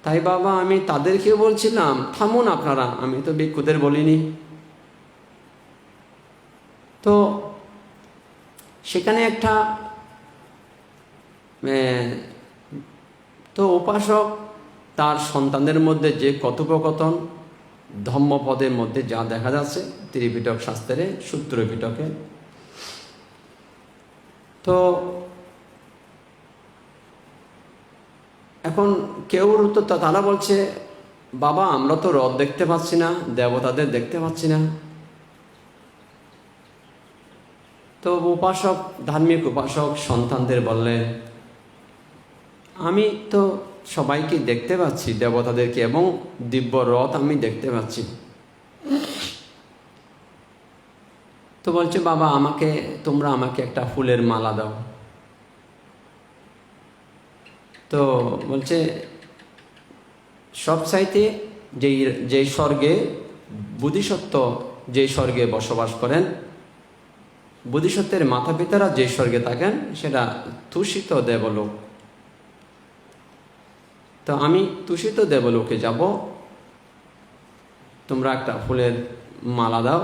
তাই বাবা আমি তাদেরকেও বলছিলাম থামুন আপনারা, আমি তো ভিক্ষুদের বলিনি। তো সেখানে একটা তো উপাসক তার সন্তানদের মধ্যে যে কথোপকথন, ধম্মপদের মধ্যে যা দেখা যাচ্ছে ত্রিপিটক শাস্ত্রে, সূত্র পিটকে। তো এখন কেউ তো তারা বলছে, বাবা আমরা তো রথ দেখতে পাচ্ছি না, দেবতাদের দেখতে পাচ্ছি না। তো উপাসক, ধার্মিক উপাসক সন্তানদের বললেন, আমি তো সবাইকে দেখতে পাচ্ছি, দেবতাদেরকে, এবং দিব্য রথ আমি দেখতে পাচ্ছি। তো বলছে, বাবা তোমরা আমাকে একটা ফুলের মালা দাও। তো বলছে, সবচাইতে যেই স্বর্গে বোধিসত্ত্ব যেই স্বর্গে বসবাস করেন, বোধিসত্ত্বের মাতা পিতারা যে স্বর্গে থাকেন সেটা তুষিত দেবলোক। তো আমি তুষিত দেবলোকে যাব, তোমরা একটা ফুলের মালা দাও,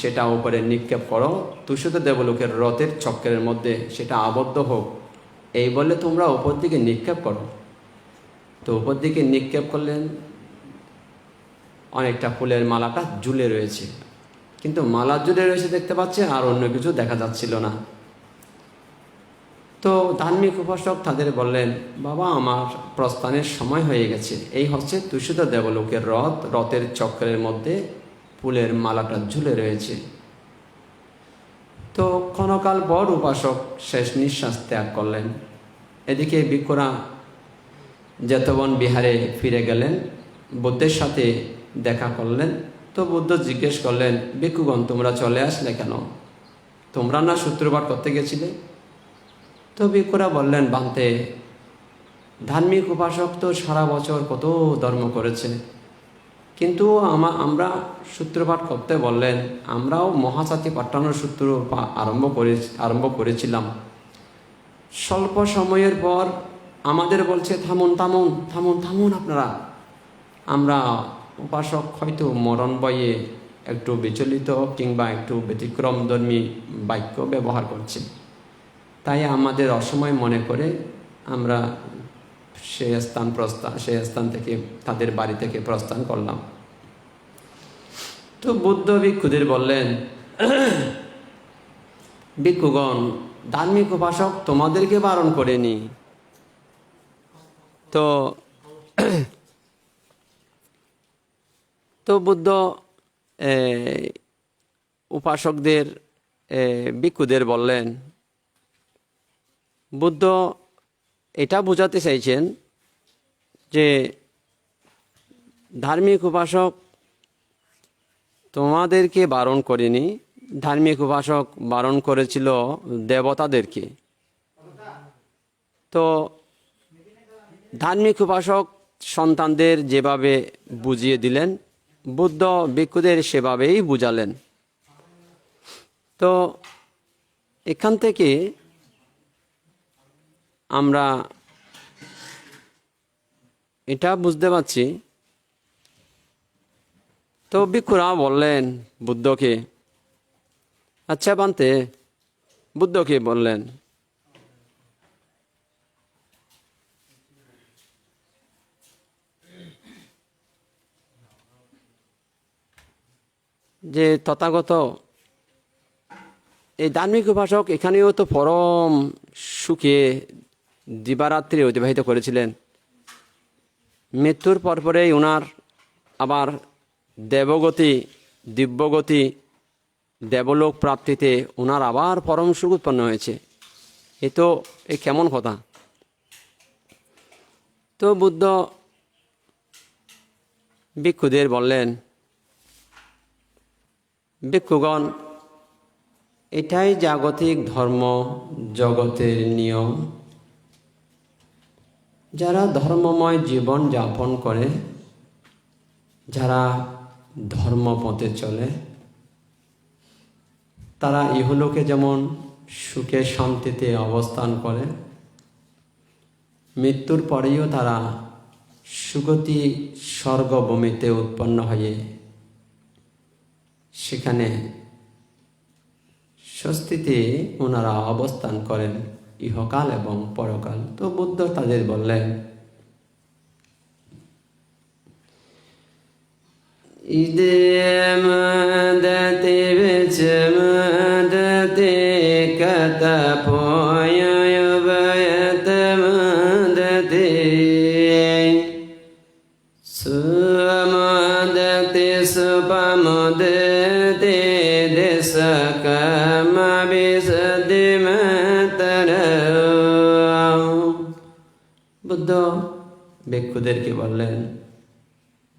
সেটা উপরে নিক্ষেপ করো, তুষিত দেবলোকের রথের চক্রের মধ্যে সেটা আবদ্ধ হোক, এই বলে তোমরা উপর দিকে নিক্ষেপ করো। তো উপর দিকে নিক্ষেপ করলেন, অনেকটা ফুলের মালাটা ঝুলে রয়েছে, কিন্তু মালা ঝুলে রয়েছে দেখতে পাচ্ছে, আর অন্য কিছু দেখা যাচ্ছিল না। তো ধার্মিক উপাসক তাদের বললেন, বাবা আমার প্রস্থানের সময় হয়ে গেছে, এই হচ্ছে তুষিত দেবলোকের রথ, রথের চক্রের মধ্যে ফুলের মালাটা ঝুলে রয়েছে। তো ক্ষণকাল পর উপাসক শেষ নিঃশ্বাস ত্যাগ করলেন। এদিকে ভিক্ষুরা জেতবন বিহারে ফিরে গেলেন, বুদ্ধের সাথে দেখা করলেন। তো বুদ্ধ জিজ্ঞেস করলেন, ভিক্ষুগণ তোমরা চলে আসলে কেন? তোমরা না সূত্রপাত করতে গেছিলে? তো ভিক্ষুরা বললেন, বান্তে, ধার্মিক উপাসক তো সারা বছর কত ধর্ম করেছে, কিন্তু আমরা সূত্রপাঠ করতে বললেন, আমরাও মহাজাতি পাঠানোর সূত্র আরম্ভ করেছিলাম। স্বল্প সময়ের পর আমাদের বলছে, থামুন থামুন থামুন থামুন আপনারা, আমরা উপাসক হয়তো মরণ বয়ে একটু বিচলিত কিংবা একটু ব্যতিক্রমধর্মী বাক্য ব্যবহার করছি, তাই আমাদের অসময় মনে করে আমরা সেই স্থান থেকে, তাদের বাড়ি থেকে প্রস্থান করলাম। তো বুদ্ধ ভিক্ষুদের বললেন, ভিক্ষুগণ, ধার্মিক উপাসক তোমাদেরকে বারণ করেনি। তো বুদ্ধ উপাসকদের, ভিক্ষুদের বললেন, বুদ্ধ এটা বোঝাতে চাইছেন যে ধার্মিক উপাসক তোমাদেরকে বারণ করেনি, ধার্মিক উপাসক বারণ করেছিল দেবতাদেরকে। তো ধার্মিক উপাসক সন্তানদের যেভাবে বুঝিয়ে দিলেন, বুদ্ধ ভিক্ষুদের সেভাবেই বুঝালেন। তো এখান থেকে আমরা এটা বুঝতে পারছি। তো ভিক্ষুরা বললেন বুদ্ধকে, আচ্ছা বান্তে, বুদ্ধকে বললেন, যে তথাগত এই ধার্মিক উপাসক এখানেও তো পরম সুখে দিবারাত্রি অতিবাহিত করেছিলেন, মৃত্যুর পরপরেই ওনার আবার দেবগতি, দিব্যগতি, দেবলোক প্রাপ্তিতে ওনার আবার পরম সুখ উৎপন্ন হয়েছে। এ কেমন কথা? তো বুদ্ধ ভিক্ষুদের বললেন, ভিক্ষুগণ, এটাই জাগতিক ধর্ম, জগতের নিয়ম। যারা ধর্মময় জীবন যাপন করে, যারা ধর্মপথে চলে, তারা ইহলোকে যেমন সুখে শান্তিতে অবস্থান করে, মৃত্যুর পরেও তারা সুগতি স্বর্গভূমিতে উৎপন্ন হয়ে সেখানে স্বস্তিতে ওনারা অবস্থান করেন, ইহকাল এবং পরকাল। তো বুদ্ধ তাদের বললেন, idemandati vichamandati katapoyayubayatamandati sumandati supamandati desakamabisaddimatara Buddha ভিক্ষুদেরকে বললেন,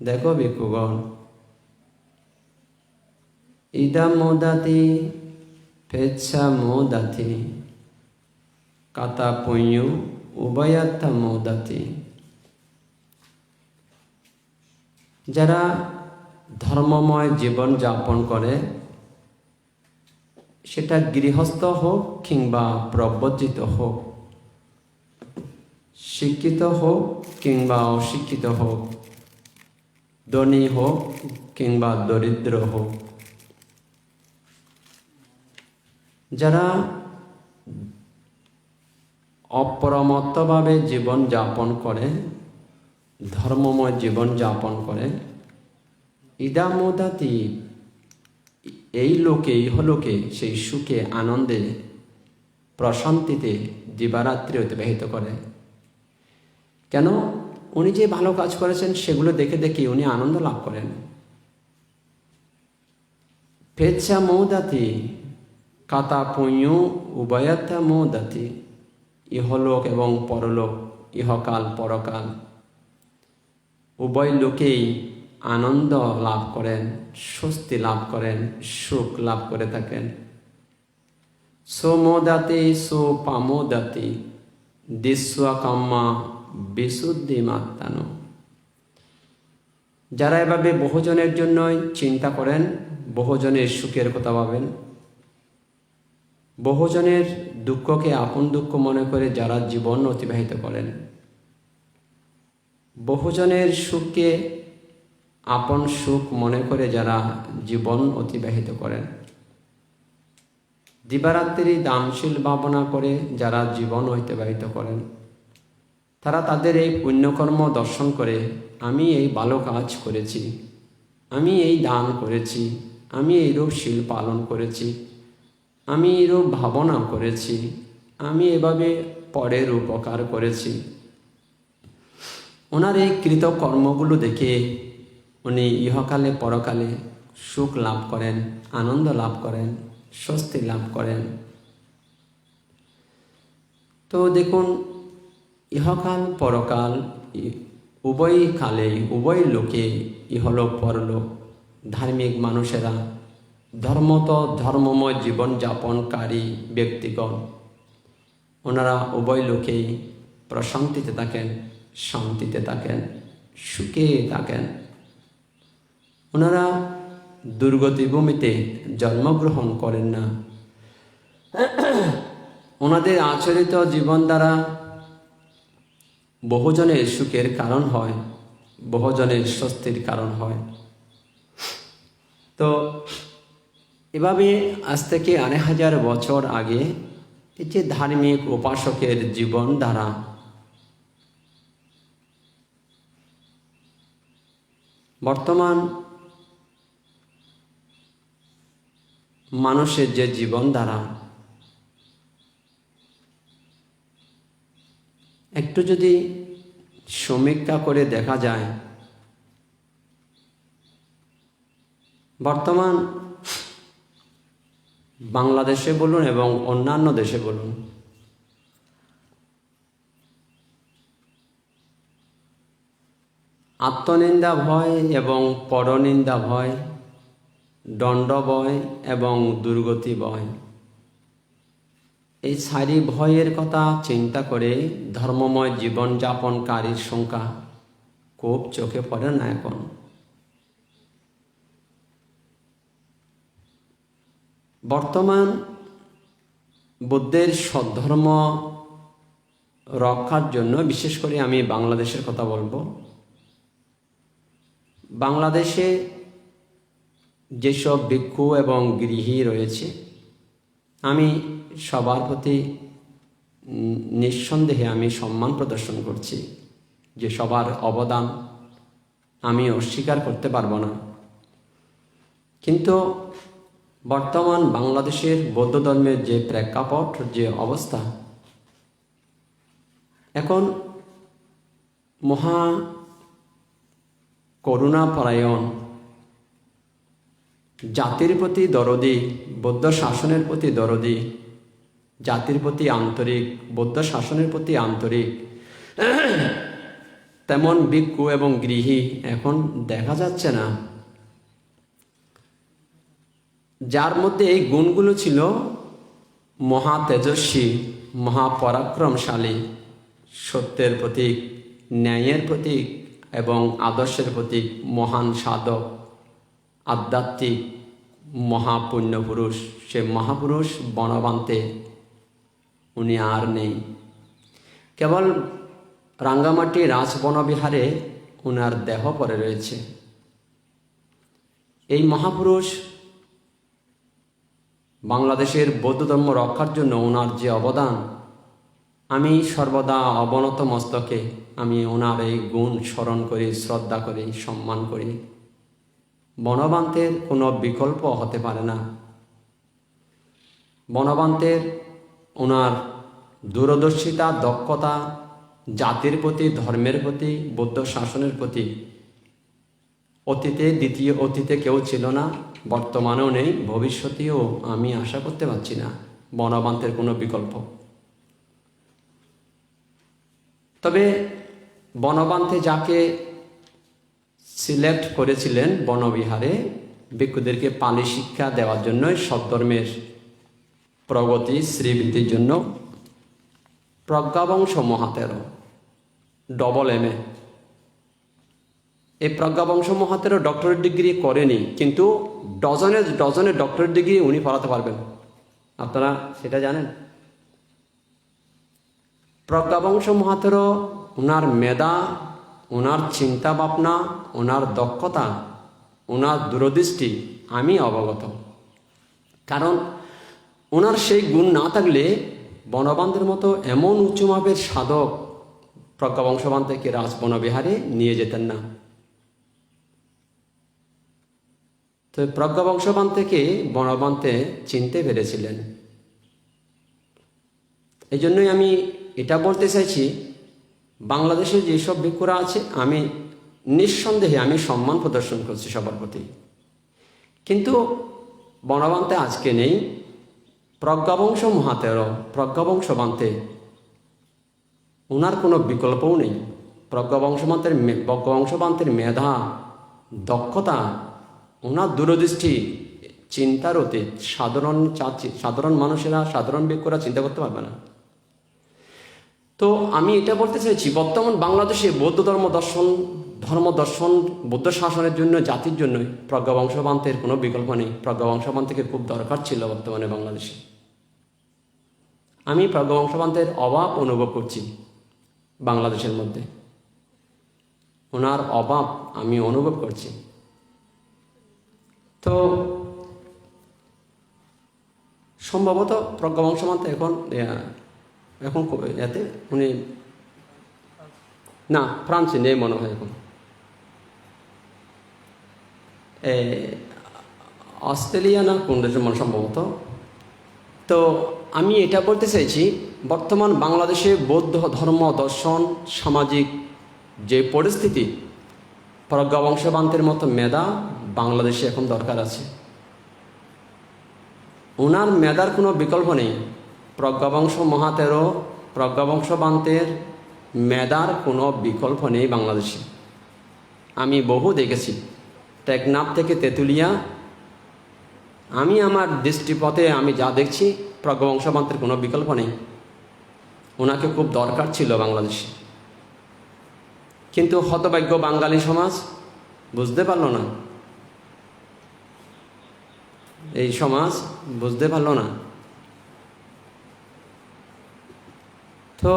দেখো ভিক্ষুগণ, ইদা মোদাতি পেচ্ছা মোদাতি কাতা পুণ্য উভয়াত্তা মোদাতি। যারা ধর্মময় জীবন যাপন করে, সেটা গৃহস্থ হোক কিংবা প্রব্রজিত হোক, শিক্ষিত হোক কিংবা অশিক্ষিত হোক, ধনী হোক কিংবা দরিদ্র হোক, যারা অপ্রমত্তভাবে জীবন যাপন করে, ধর্মময় জীবন যাপন করে, ইদামোদাতি এই লোকে ইহলোকে সেই সুখে আনন্দে প্রশান্তিতে দিবারাত্রি অতিবাহিত করে। কেন? উনি যে ভালো কাজ করেছেন সেগুলো দেখে দেখে উনি আনন্দ লাভ করেন। পেচ্ছা মোদাতি কাতা পুণ্য উভয়াত্তা মোদাতি, ইহলোক এবং পরলোক, ইহকাল পরকাল উভয় লোকেই আনন্দ লাভ করেন, স্বস্তি লাভ করেন, সুখ লাভ করে থাকেন। সোমোদাতি সোপামোদাতি দিস্বাকাম্মা বিশুদ্ধি মাত্তানো। যারা এভাবে বহুজনের জন্যই চিন্তা করেন, বহুজনের সুখের কথা ভাবেন, বহুজনের দুঃখকে আপন দুঃখ মনে করে যারা জীবন অতিবাহিত করেন, বহুজনের সুখকে আপন সুখ মনে করে যারা জীবন অতিবাহিত করেন, দিবারাত্রি দানশীল ভাবনা করে যারা জীবন অতিবাহিত করেন, তারা তাদের এই পুণ্যকর্ম দর্শন করে, আমি এই ভালো কাজ করেছি, আমি এই দান করেছি, আমি এইরূপ শীল পালন করেছি, আমি এইরূপ ভাবনা করেছি, আমি এভাবে পরের উপকার করেছি। ওনার এই কৃতকর্মগুলো দেখে উনি ইহকালে পরকালে সুখ লাভ করেন, আনন্দ লাভ করেন, স্বস্তি লাভ করেন। তো দেখুন, ইহকাল পরকাল উভয় কালে উভয় লোকে, ইহলোক পরলোক, ধার্মিক মানুষেরা, ধর্মময় জীবন যাপনকারী ব্যক্তিগণ, ওনারা উভয় লোকেই প্রশান্তিতে থাকেন, শান্তিতে থাকেন, সুখে থাকেন। ওনারা দুর্গতি ভূমিতে জন্মগ্রহণ করেন না। ওনাদের আচরিত জীবন দ্বারা বহুজনের সুখের কারণ হয়, বহুজনের স্বস্তির কারণ হয়। তো এভাবে আজ থেকে ২,৫০০ বছর আগে এই যে ধার্মিক উপাসকের জীবন দ্বারা বর্তমান মানুষের যে জীবন দ্বারা একটু যদি সমীক্ষা করে দেখা যায়, বর্তমান বাংলাদেশে বলুন এবং অন্যান্য দেশে বলুন, আত্মনিন্দা ভয় এবং পরনিন্দা ভয়, দণ্ড ভয় এবং দুর্গতি ভয়, এই চারি ভয়ের কথা চিন্তা করে ধর্মময় জীবনযাপনকারীর সংখ্যা খুব চোখে পড়ে না এখন। বর্তমান বুদ্ধের সদ্ধর্ম রক্ষার জন্য, বিশেষ করে আমি বাংলাদেশের কথা বলবো, বাংলাদেশে যেসব ভিক্ষু এবং গৃহী রয়েছে, আমি সবার প্রতি নিঃসন্দেহে আমি সম্মান প্রদর্শন করছি, যে সবার অবদান আমি অস্বীকার করতে পারবো না। কিন্তু বর্তমান বাংলাদেশের বৌদ্ধ ধর্মের যে প্রেক্ষাপট, যে অবস্থা, এখন মহা করুণাপরায়ণ, জাতির প্রতি দরদি, বৌদ্ধ শাসনের প্রতি দরদি, জাতির প্রতি আন্তরিক, বৌদ্ধ শাসনের প্রতি আন্তরিক তেমন ভিক্ষু এবং গৃহী এখন দেখা যাচ্ছে না। যার মধ্যে এই গুণগুলো ছিল, মহা তেজস্বী, মহাপরাক্রমশালী, সত্যের প্রতীক, ন্যায়ের প্রতীক এবং আদর্শের প্রতীক, মহান সাধক, আধ্যাত্মিক মহাপুণ্যপুরুষ, সে মহাপুরুষ বনবান্তে উনি আর নেই। কেবল রাঙ্গামাটি রাজবনবিহারে ওনার দেহ পড়ে রয়েছে। এই মহাপুরুষ বাংলাদেশের বৌদ্ধ ধর্ম রক্ষার জন্য ওনার যে অবদান, আমি সর্বদা অবনত মস্তকে আমি ওনার এই গুণ স্মরণ করি, শ্রদ্ধা করি, সম্মান করি। বনবান্তের কোনো বিকল্প হতে পারে না। বনবান্তের ওনার দূরদর্শিতা, দক্ষতা, জাতির প্রতি, ধর্মের প্রতি, বৌদ্ধ শাসনের প্রতি অতীতে কেউ ছিল না, বর্তমানেও নেই, ভবিষ্যতেও আমি আশা করতে পারছি না বনবান্তের কোনো বিকল্প। তবে বনবান্তে যাকে সিলেক্ট করেছিলেন বনবিহারে ভিক্ষুদেরকে পালি শিক্ষা দেওয়ার জন্য, সদ্ধর্মের প্রগতি শ্রীবৃদ্ধির জন্য, প্রজ্ঞাবংশ মহাতেরো, ডবল MA। এই প্রজ্ঞাবংশ মহাতেরো ডক্টরেট ডিগ্রি করেনি, কিন্তু ডজনে ডক্টরেট ডিগ্রি উনি পড়াতে পারবেন। আপনারা সেটা জানেন? প্রজ্ঞাবংশ মহাতেরো, ওনার মেধা, ওনার চিন্তা ভাবনা, ওনার দক্ষতা, ওনার দূরদৃষ্টি আমি অবগত। কারণ ওনার সেই গুণ না থাকলে বনবান্তের মতো এমন উচ্চমাপের সাধক প্রজ্ঞাবংশবান্তেকে রাজবনবিহারে নিয়ে যেতেন না। তো প্রজ্ঞাবংশবান্তেকে বনবান্তে চিনতে পেরেছিলেন। এই জন্যই আমি এটা বলতে চাইছি, বাংলাদেশে যেসব ভিক্ষুরা আছে, আমি নিঃসন্দেহে আমি সম্মান প্রদর্শন করছি সবার প্রতি। কিন্তু বনবান্তে আজকে নেই। প্রজ্ঞাবংশ মহাতেরো, প্রজ্ঞাবংশবান্তে ওনার কোনো বিকল্পও নেই। প্রজ্ঞাবংশবান্তের মেধা, দক্ষতা, ওনার দূরদৃষ্টি, চিন্তার অতীত সাধারণ মানুষেরা, সাধারণ ভিক্ষুরা চিন্তা করতে পারবে না। তো আমি এটা বলতে চাইছি, বর্তমান বাংলাদেশে বৌদ্ধ ধর্ম দর্শন, বৌদ্ধ শাসনের জন্য, জাতির জন্য প্রজ্ঞাবংশবান্তের কোনো বিকল্প নেই। প্রজ্ঞাবংশবান্তের খুব দরকার ছিল বর্তমানে বাংলাদেশে। আমি প্রজ্ঞাবংশবান্তের অভাব অনুভব করছি বাংলাদেশের মধ্যে, ওনার অভাব আমি অনুভব করছি। তো সম্ভবত প্রজ্ঞাবংশবান্ত এখন এতে উনি না, ফ্রান্সে নেই মনে হয়, এখন অস্ট্রেলিয়া না কোন দেশের মনে সম্ভবত। তো আমি এটা বলতে চাইছি, বর্তমান বাংলাদেশে বৌদ্ধ ধর্ম, দর্শন, সামাজিক যে পরিস্থিতি, প্রজ্ঞাবংশবান্তের মতো মেধা বাংলাদেশে এখন দরকার আছে। ওনার মেধার কোনো বিকল্প নেই। প্রজ্ঞাবংশ মহাতেরো, প্রজ্ঞাবংশবান্তের মেধার কোনো বিকল্প নেই বাংলাদেশে। আমি বহু দেখেছি, টেকনাফ থেকে তেঁতুলিয়া, আমি আমার দৃষ্টিপথে আমি যা দেখছি, প্রজ্ঞাবংশবান্তের কোনো বিকল্প নেই। ওনাকে খুব দরকার ছিল বাংলাদেশে, কিন্তু হতভাগ্য বাঙালি সমাজ বুঝতে পারল না। এই সমাজ বুঝতে পারল না। তো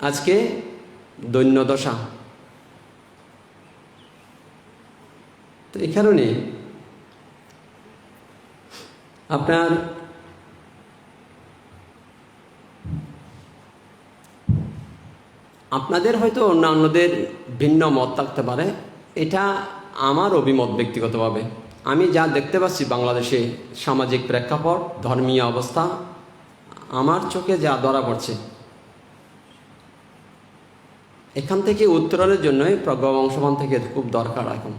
আজকে দৈন্য দশা। তো এই কারণে আপনাদের হয়তো অন্যান্যদের ভিন্ন মত থাকতে পারে, এটা আমার অভিমত ব্যক্তিগতভাবে। আমি যা দেখতে পাচ্ছি বাংলাদেশে সামাজিক প্রেক্ষাপট, ধর্মীয় অবস্থা, আমার চোখে যা ধরা পড়ছে, এখান থেকে উত্তরণের জন্যই প্রজ্ঞা বংশবান থেকে খুব দরকার। এখন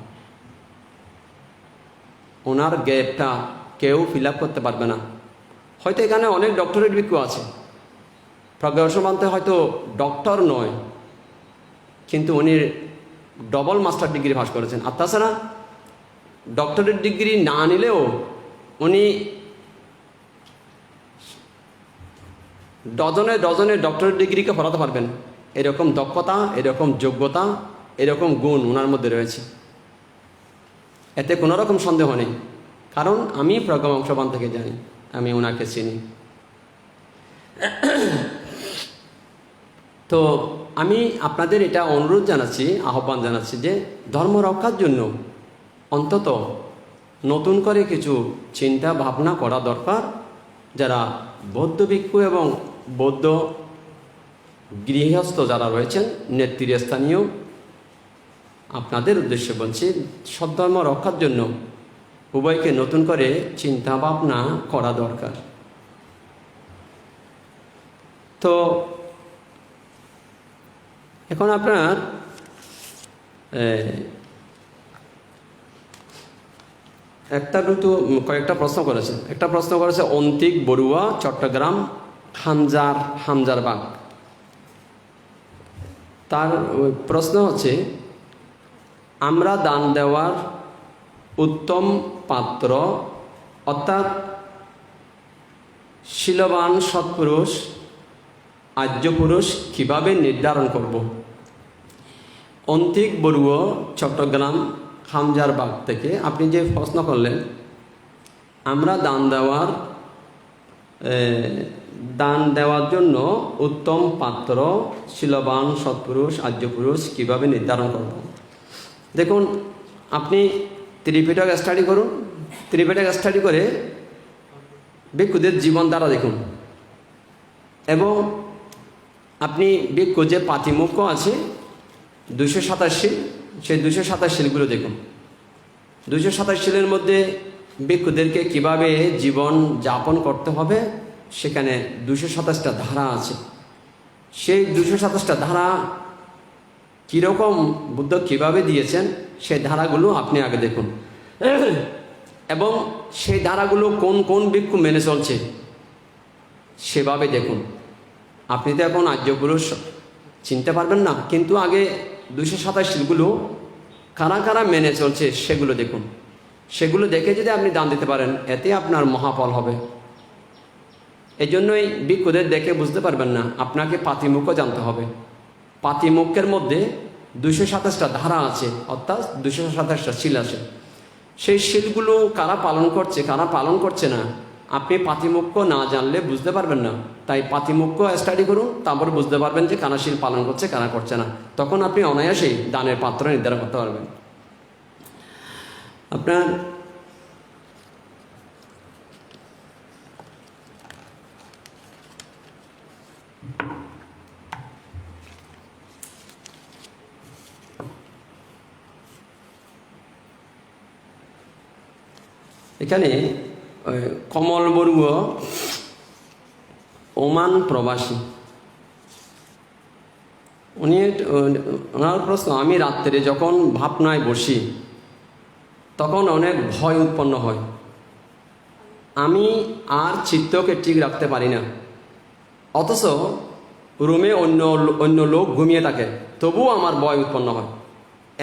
ওনার গ্যাপটা কেউ ফিল আপ করতে পারবে না। হয়তো এখানে অনেক ডক্টরেট ভিক্ষু আছে, প্রজ্ঞা বংশবান্তে হয়তো ডক্টর নয়, কিন্তু উনি ডবল মাস্টার ডিগ্রি পাস করেছেন। আর তাছাড়া ডক্টরেট ডিগ্রি না নিলেও উনি ডজনে ডজনে ডক্টরেট ডিগ্রিকে পড়াতে পারবেন। এরকম দক্ষতা, এরকম যোগ্যতা, এরকম গুণ ওনার মধ্যে রয়েছে, এতে কোনো রকম সন্দেহ নেই। কারণ আমি প্রজ্ঞা বংশবান থেকে জানি, আমি ওনাকে চিনি। তো আমি আপনাদের এটা অনুরোধ জানাচ্ছি, আহ্বান জানাচ্ছি যে ধর্ম রক্ষার জন্য অন্তত নতুন করে কিছু চিন্তা ভাবনা করা দরকার। যারা বৌদ্ধ ভিক্ষু এবং বৌদ্ধ গৃহস্থ যারা রয়েছেন, নেতৃস্থানীয়, আপনাদের উদ্দেশ্যে বলছি, সদ্ধর্ম রক্ষার জন্য উভয়কে নতুন করে চিন্তা ভাবনা করা দরকার। তো এখন আপনার কয়েকটা প্রশ্ন করেছে। একটা প্রশ্ন করেছে অন্তিক বড়ুয়া, চট্টগ্রাম, হামজারবাগ। তার প্রশ্ন হচ্ছে, আমরা দান দেওয়ার উত্তম পাত্র অর্থাৎ শীলবান সৎপুরুষ, আর্য পুরুষ কীভাবে নির্ধারণ করব? অন্তিক বড়ুয়া, চট্টগ্রাম, হামজারবাগ থেকে আপনি যে প্রশ্ন করলেন, আমরা দান দেওয়ার জন্য উত্তম পাত্র শীলবান সৎপুরুষ, আর্য পুরুষ কীভাবে নির্ধারণ করব? দেখুন, আপনি ত্রিপিটক স্টাডি করুন। ত্রিপিটক স্টাডি করে ভিক্ষুদের জীবনধারা দেখুন, এবং আপনি ভিক্ষু যে পাতিমুখ্য আছে 227 শিল, সেই 227 শিলগুলো দেখুন। 227 শিলের মধ্যে ভিক্ষুদেরকে কীভাবে জীবন যাপন করতে হবে সেখানে 227টা ধারা আছে। সেই 227টা ধারা কীরকম বুদ্ধ কীভাবে দিয়েছেন সেই ধারাগুলো আপনি আগে দেখুন, এবং সেই ধারাগুলো কোন কোন ভিক্ষু মেনে চলছে সেভাবে দেখুন। আপনি তো এখন আর্য পুরুষ চিনতে পারবেন না, কিন্তু আগে 227 শিলগুলো কারা কারা মেনে চলছে সেগুলো দেখুন। সেগুলো দেখে যদি আপনি দান দিতে পারেন, এতে আপনার মহাফল হবে। এই জন্যই ভিক্ষুদের দেখে বুঝতে পারবেন না, আপনাকে পাতিমুখ্য জানতে হবে। পাতিমুখ্যের মধ্যে 227টা ধারা আছে, অর্থাৎ 227টা শিল আছে। সেই শিলগুলো কারা পালন করছে, কারা পালন করছে না, আপনি পাতিমুখ্য না জানলে বুঝতে পারবেন না। তাই পাতিমুখ্য স্টাডি করুন, তারপর বুঝতে পারবেন যে কারা শিল পালন করছে, কারা করছে না। তখন আপনি অনায়াসেই দানের পাত্র নির্ধারণ করতে পারবেন। আপনার এখানে কমল বড়ুয়া, ওমান প্রবাসী, ওনার প্রশ্ন, আমি রাত্রে যখন ভাবনায় বসি তখন অনেক ভয় উৎপন্ন হয়। আমি আর চিত্তকে ঠিক রাখতে পারি না, অথচ রুমে অন্য লোক ঘুমিয়ে থাকে, তবুও আমার ভয় উৎপন্ন হয়।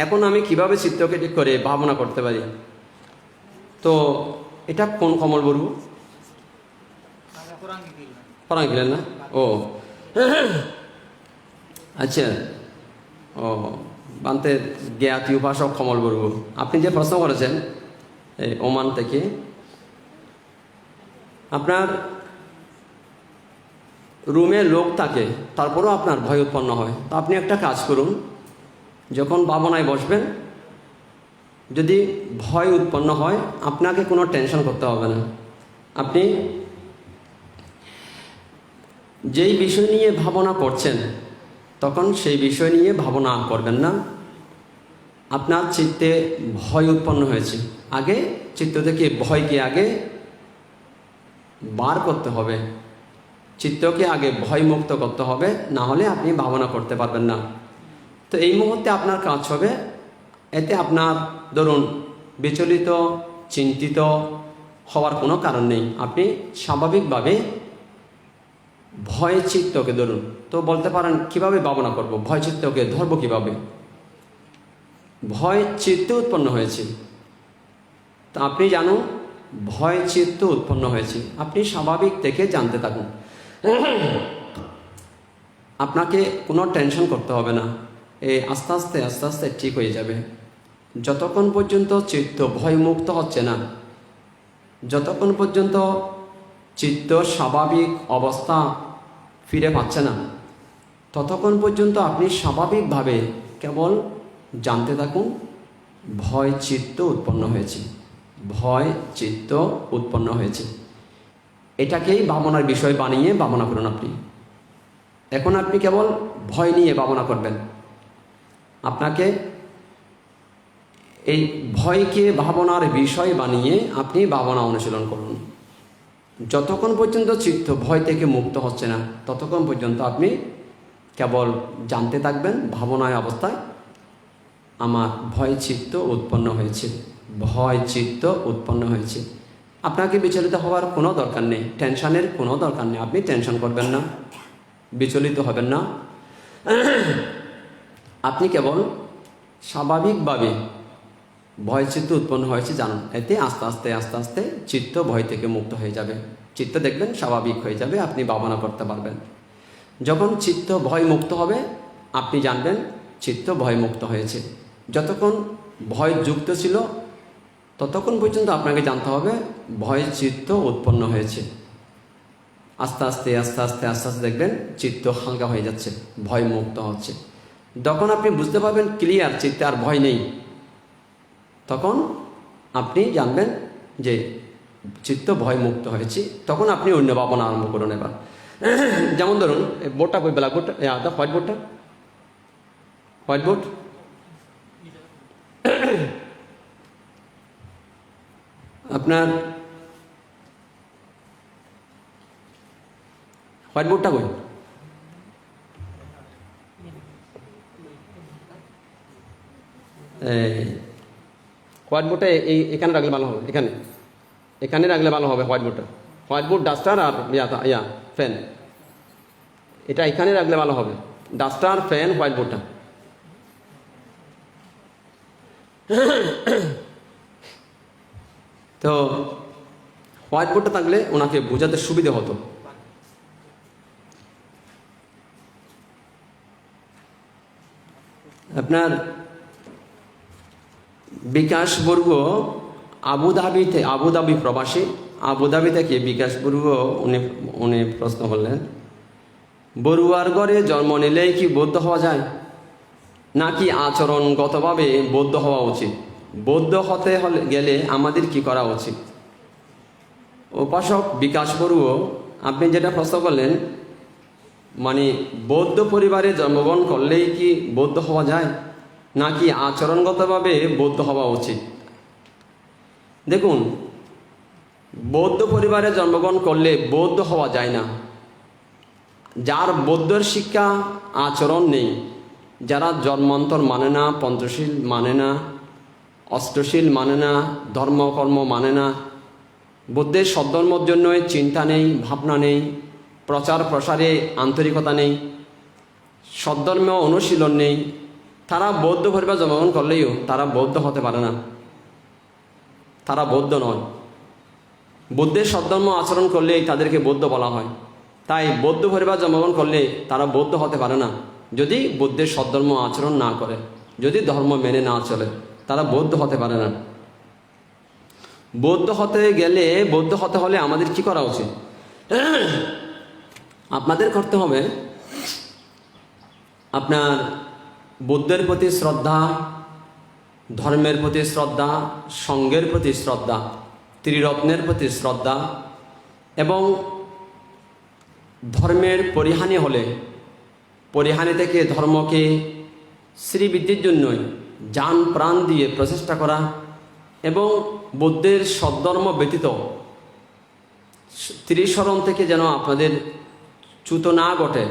এখন আমি কিভাবে চিত্তকে ঠিক করে ভাবনা করতে পারি? তো এটা কোন কমল বড়ু? পরাং গেলেন না? ও আচ্ছা, ও বান্তে জ্ঞাতি উপাসক কমল বড়ু। আপনি যে প্রশ্ন করেছেন এই ওমান থেকে, আপনার রুমে লোক থাকে তারপরেও আপনার ভয় উৎপন্ন হয়। তো আপনি একটা কাজ করুন, যখন ভাবনায় বসবেন যদি ভয় উৎপন্ন হয়, আপনাকে কোনো টেনশন করতে হবে না। আপনি যেই বিষয় নিয়ে ভাবনা করছেন তখন সেই বিষয় নিয়ে ভাবনা করবেন না। আপনার চিত্তে ভয় উৎপন্ন হয়েছে, আগে চিত্ত থেকে ভয়কে আগে বার করতে হবে, চিত্তকে আগে ভয়মুক্ত করতে হবে, না হলে আপনি ভাবনা করতে পারবেন না। তো এই মুহূর্তে আপনার কাজ হবে, এতে আপনার ধরুন বিচলিত চিন্তিত হওয়ার কোনো কারণ নেই। আপনি স্বাভাবিকভাবে ভয় চিত্তকে ধরুন, তো বলতে পারেন কিভাবে ভাবনা করব, ভয় চিত্তকে ধরবো কিভাবে? ভয় চিত্ত উৎপন্ন হয়েছে, তো আপনি জানুন ভয় চিত্ত উৎপন্ন হয়েছে, আপনি স্বাভাবিক থেকে জানতে থাকুন। আপনাকে কোনো টেনশন করতে হবে না, এই আস্তে আস্তে আস্তে আস্তে ঠিক হয়ে যাবে। যতক্ষণ পর্যন্ত চিত্ত ভয়মুক্ত হচ্ছে না, যতক্ষণ পর্যন্ত চিত্ত স্বাভাবিক অবস্থা ফিরে পাচ্ছে না, ততক্ষণ পর্যন্ত আপনি স্বাভাবিকভাবে কেবল জানতে থাকুন ভয় চিত্ত উৎপন্ন হয়েছে, ভয় চিত্ত উৎপন্ন হয়েছে। এটাকেই ভাবনার বিষয় বানিয়ে ভাবনা করুন আপনি। এখন আপনি কেবল ভয় নিয়ে ভাবনা করবেন। আপনাকে এই ভয়কে ভাবনার বিষয় বানিয়ে আপনি ভাবনা অনুশীলন করুন। যতক্ষণ পর্যন্ত চিত্ত ভয় থেকে মুক্ত হচ্ছে না, ততক্ষণ পর্যন্ত আপনি কেবল জানতে থাকবেন ভাবনায় অবস্থায় আমার ভয় চিত্ত উৎপন্ন হয়েছে, ভয় চিত্ত উৎপন্ন হয়েছে। আপনাকে বিচলিত হওয়ার কোনো দরকার নেই, টেনশনের কোনো দরকার নেই। আপনি টেনশন করবেন না, বিচলিত হবেন না। আপনি কেবল স্বাভাবিকভাবে ভয় চিত্ত উৎপন্ন হয়েছে জানুন। এতে আস্তে আস্তে আস্তে আস্তে চিত্ত ভয় থেকে মুক্ত হয়ে যাবে, চিত্ত দেখবেন স্বাভাবিক হয়ে যাবে, আপনি ভাবনা করতে পারবেন। যখন চিত্ত ভয় মুক্ত হবে আপনি জানবেন চিত্ত ভয় মুক্ত হয়েছে। যতক্ষণ ভয় যুক্ত ছিল ততক্ষণ পর্যন্ত আপনাকে জানতে হবে ভয় চিত্ত উৎপন্ন হয়েছে। আস্তে আস্তে আস্তে আস্তে আস্তে আস্তে দেখবেন চিত্ত হালকা হয়ে যাচ্ছে, ভয় মুক্ত হচ্ছে। যখন আপনি বুঝতে পারবেন ক্লিয়ার চিত্তে আর ভয় নেই, তখন আপনি জানবেন যে চিত্ত ভয় মুক্ত হয়েছে। তখন আপনি অন্য ভাবনা আরম্ভ করুন। এবার যেমন ধরুন বোর্ডটা কই, ব্ল্যাক বোর্ডটা, হোয়াইট বোর্ডটা, হোয়াইট বোর্ড, আপনার হোয়াইট বোর্ডটা কই? হোয়াইট বোর্ডটা এখানে রাখলে ভালো হবে, এখানে রাখলে ভালো হবে হোয়াইট বোর্ডটা। হোয়াইট বোর্ড, ডাস্টার আর ফ্যান, এটা এখানে রাখলে ভালো হবে, ডাস্টার ফ্যান হোয়াইট বোর্ডটা। তো হোয়াইট বোর্ডটা থাকলে ওনাকে বোঝাতে সুবিধা হতো। আপনার বিকাশ বর্গ আবুধাবি প্রবাসী, আবুধাবি থেকে বিকাশ বর্গ উনি প্রশ্ন করলেন, বড়ুয়ার ঘরে জন্ম নিলেই কি বৌদ্ধ হওয়া যায়, নাকি আচরণগতভাবে বৌদ্ধ হওয়া উচিত? বৌদ্ধ হতে গেলে আমাদের কি করা উচিত? উপাসক বিকাশ বর্গ, আপনি যেটা প্রশ্ন করলেন, মানে বৌদ্ধ পরিবারে জন্মগ্রহণ করলেই কি বৌদ্ধ হওয়া যায়, নাকি আচরণগতভাবে বৌদ্ধ হওয়া উচিত? দেখুন, বৌদ্ধ পরিবারে জন্মগ্রহণ করলে বৌদ্ধ হওয়া যায় না। যার বৌদ্ধের শিক্ষা আচরণ নেই, যারা জন্মান্তর মানে না, পঞ্চশীল মানে না, অষ্টশীল মানে না, ধর্মকর্ম মানে না, বুদ্ধের সদ্ধর্মর জন্য চিন্তা নেই, ভাবনা নেই, প্রচার প্রসারে আন্তরিকতা নেই, সদ্ধর্ম অনুশীলন নেই, তারা বৌদ্ধ পরিবার জন্মগ্রহণ করলেও তারা বৌদ্ধ হতে পারে না, তারা বৌদ্ধ নয়। বুদ্ধের সদ্ধর্ম আচরণ করলেই তাদেরকে বৌদ্ধ বলা হয়। তাই বৌদ্ধ পরিবার জন্মগ্রহণ করলে তারা বৌদ্ধ হতে পারে না। যদি বুদ্ধের সদ্ধর্ম আচরণ না করে, যদি ধর্ম মেনে না চলে, তারা বৌদ্ধ হতে পারে না। বৌদ্ধ হতে হলে আমাদের কি করা উচিত? আপনাদের করতে হবে আপনার বুদ্ধের প্রতি শ্রদ্ধা, ধর্মের প্রতি শ্রদ্ধা, সঙ্ঘের প্রতি শ্রদ্ধা, ত্রিরত্নের প্রতি শ্রদ্ধা, এবং ধর্মের পরিহানি হলে পরিহানি থেকে ধর্মকে শ্রীবৃদ্ধির জন্যই জান প্রাণ দিয়ে প্রচেষ্টা করা, এবং বুদ্ধের সদ্ধর্ম ব্যতীত ত্রিশরণ থেকে যেন আপনাদের চ্যুত না ঘটে,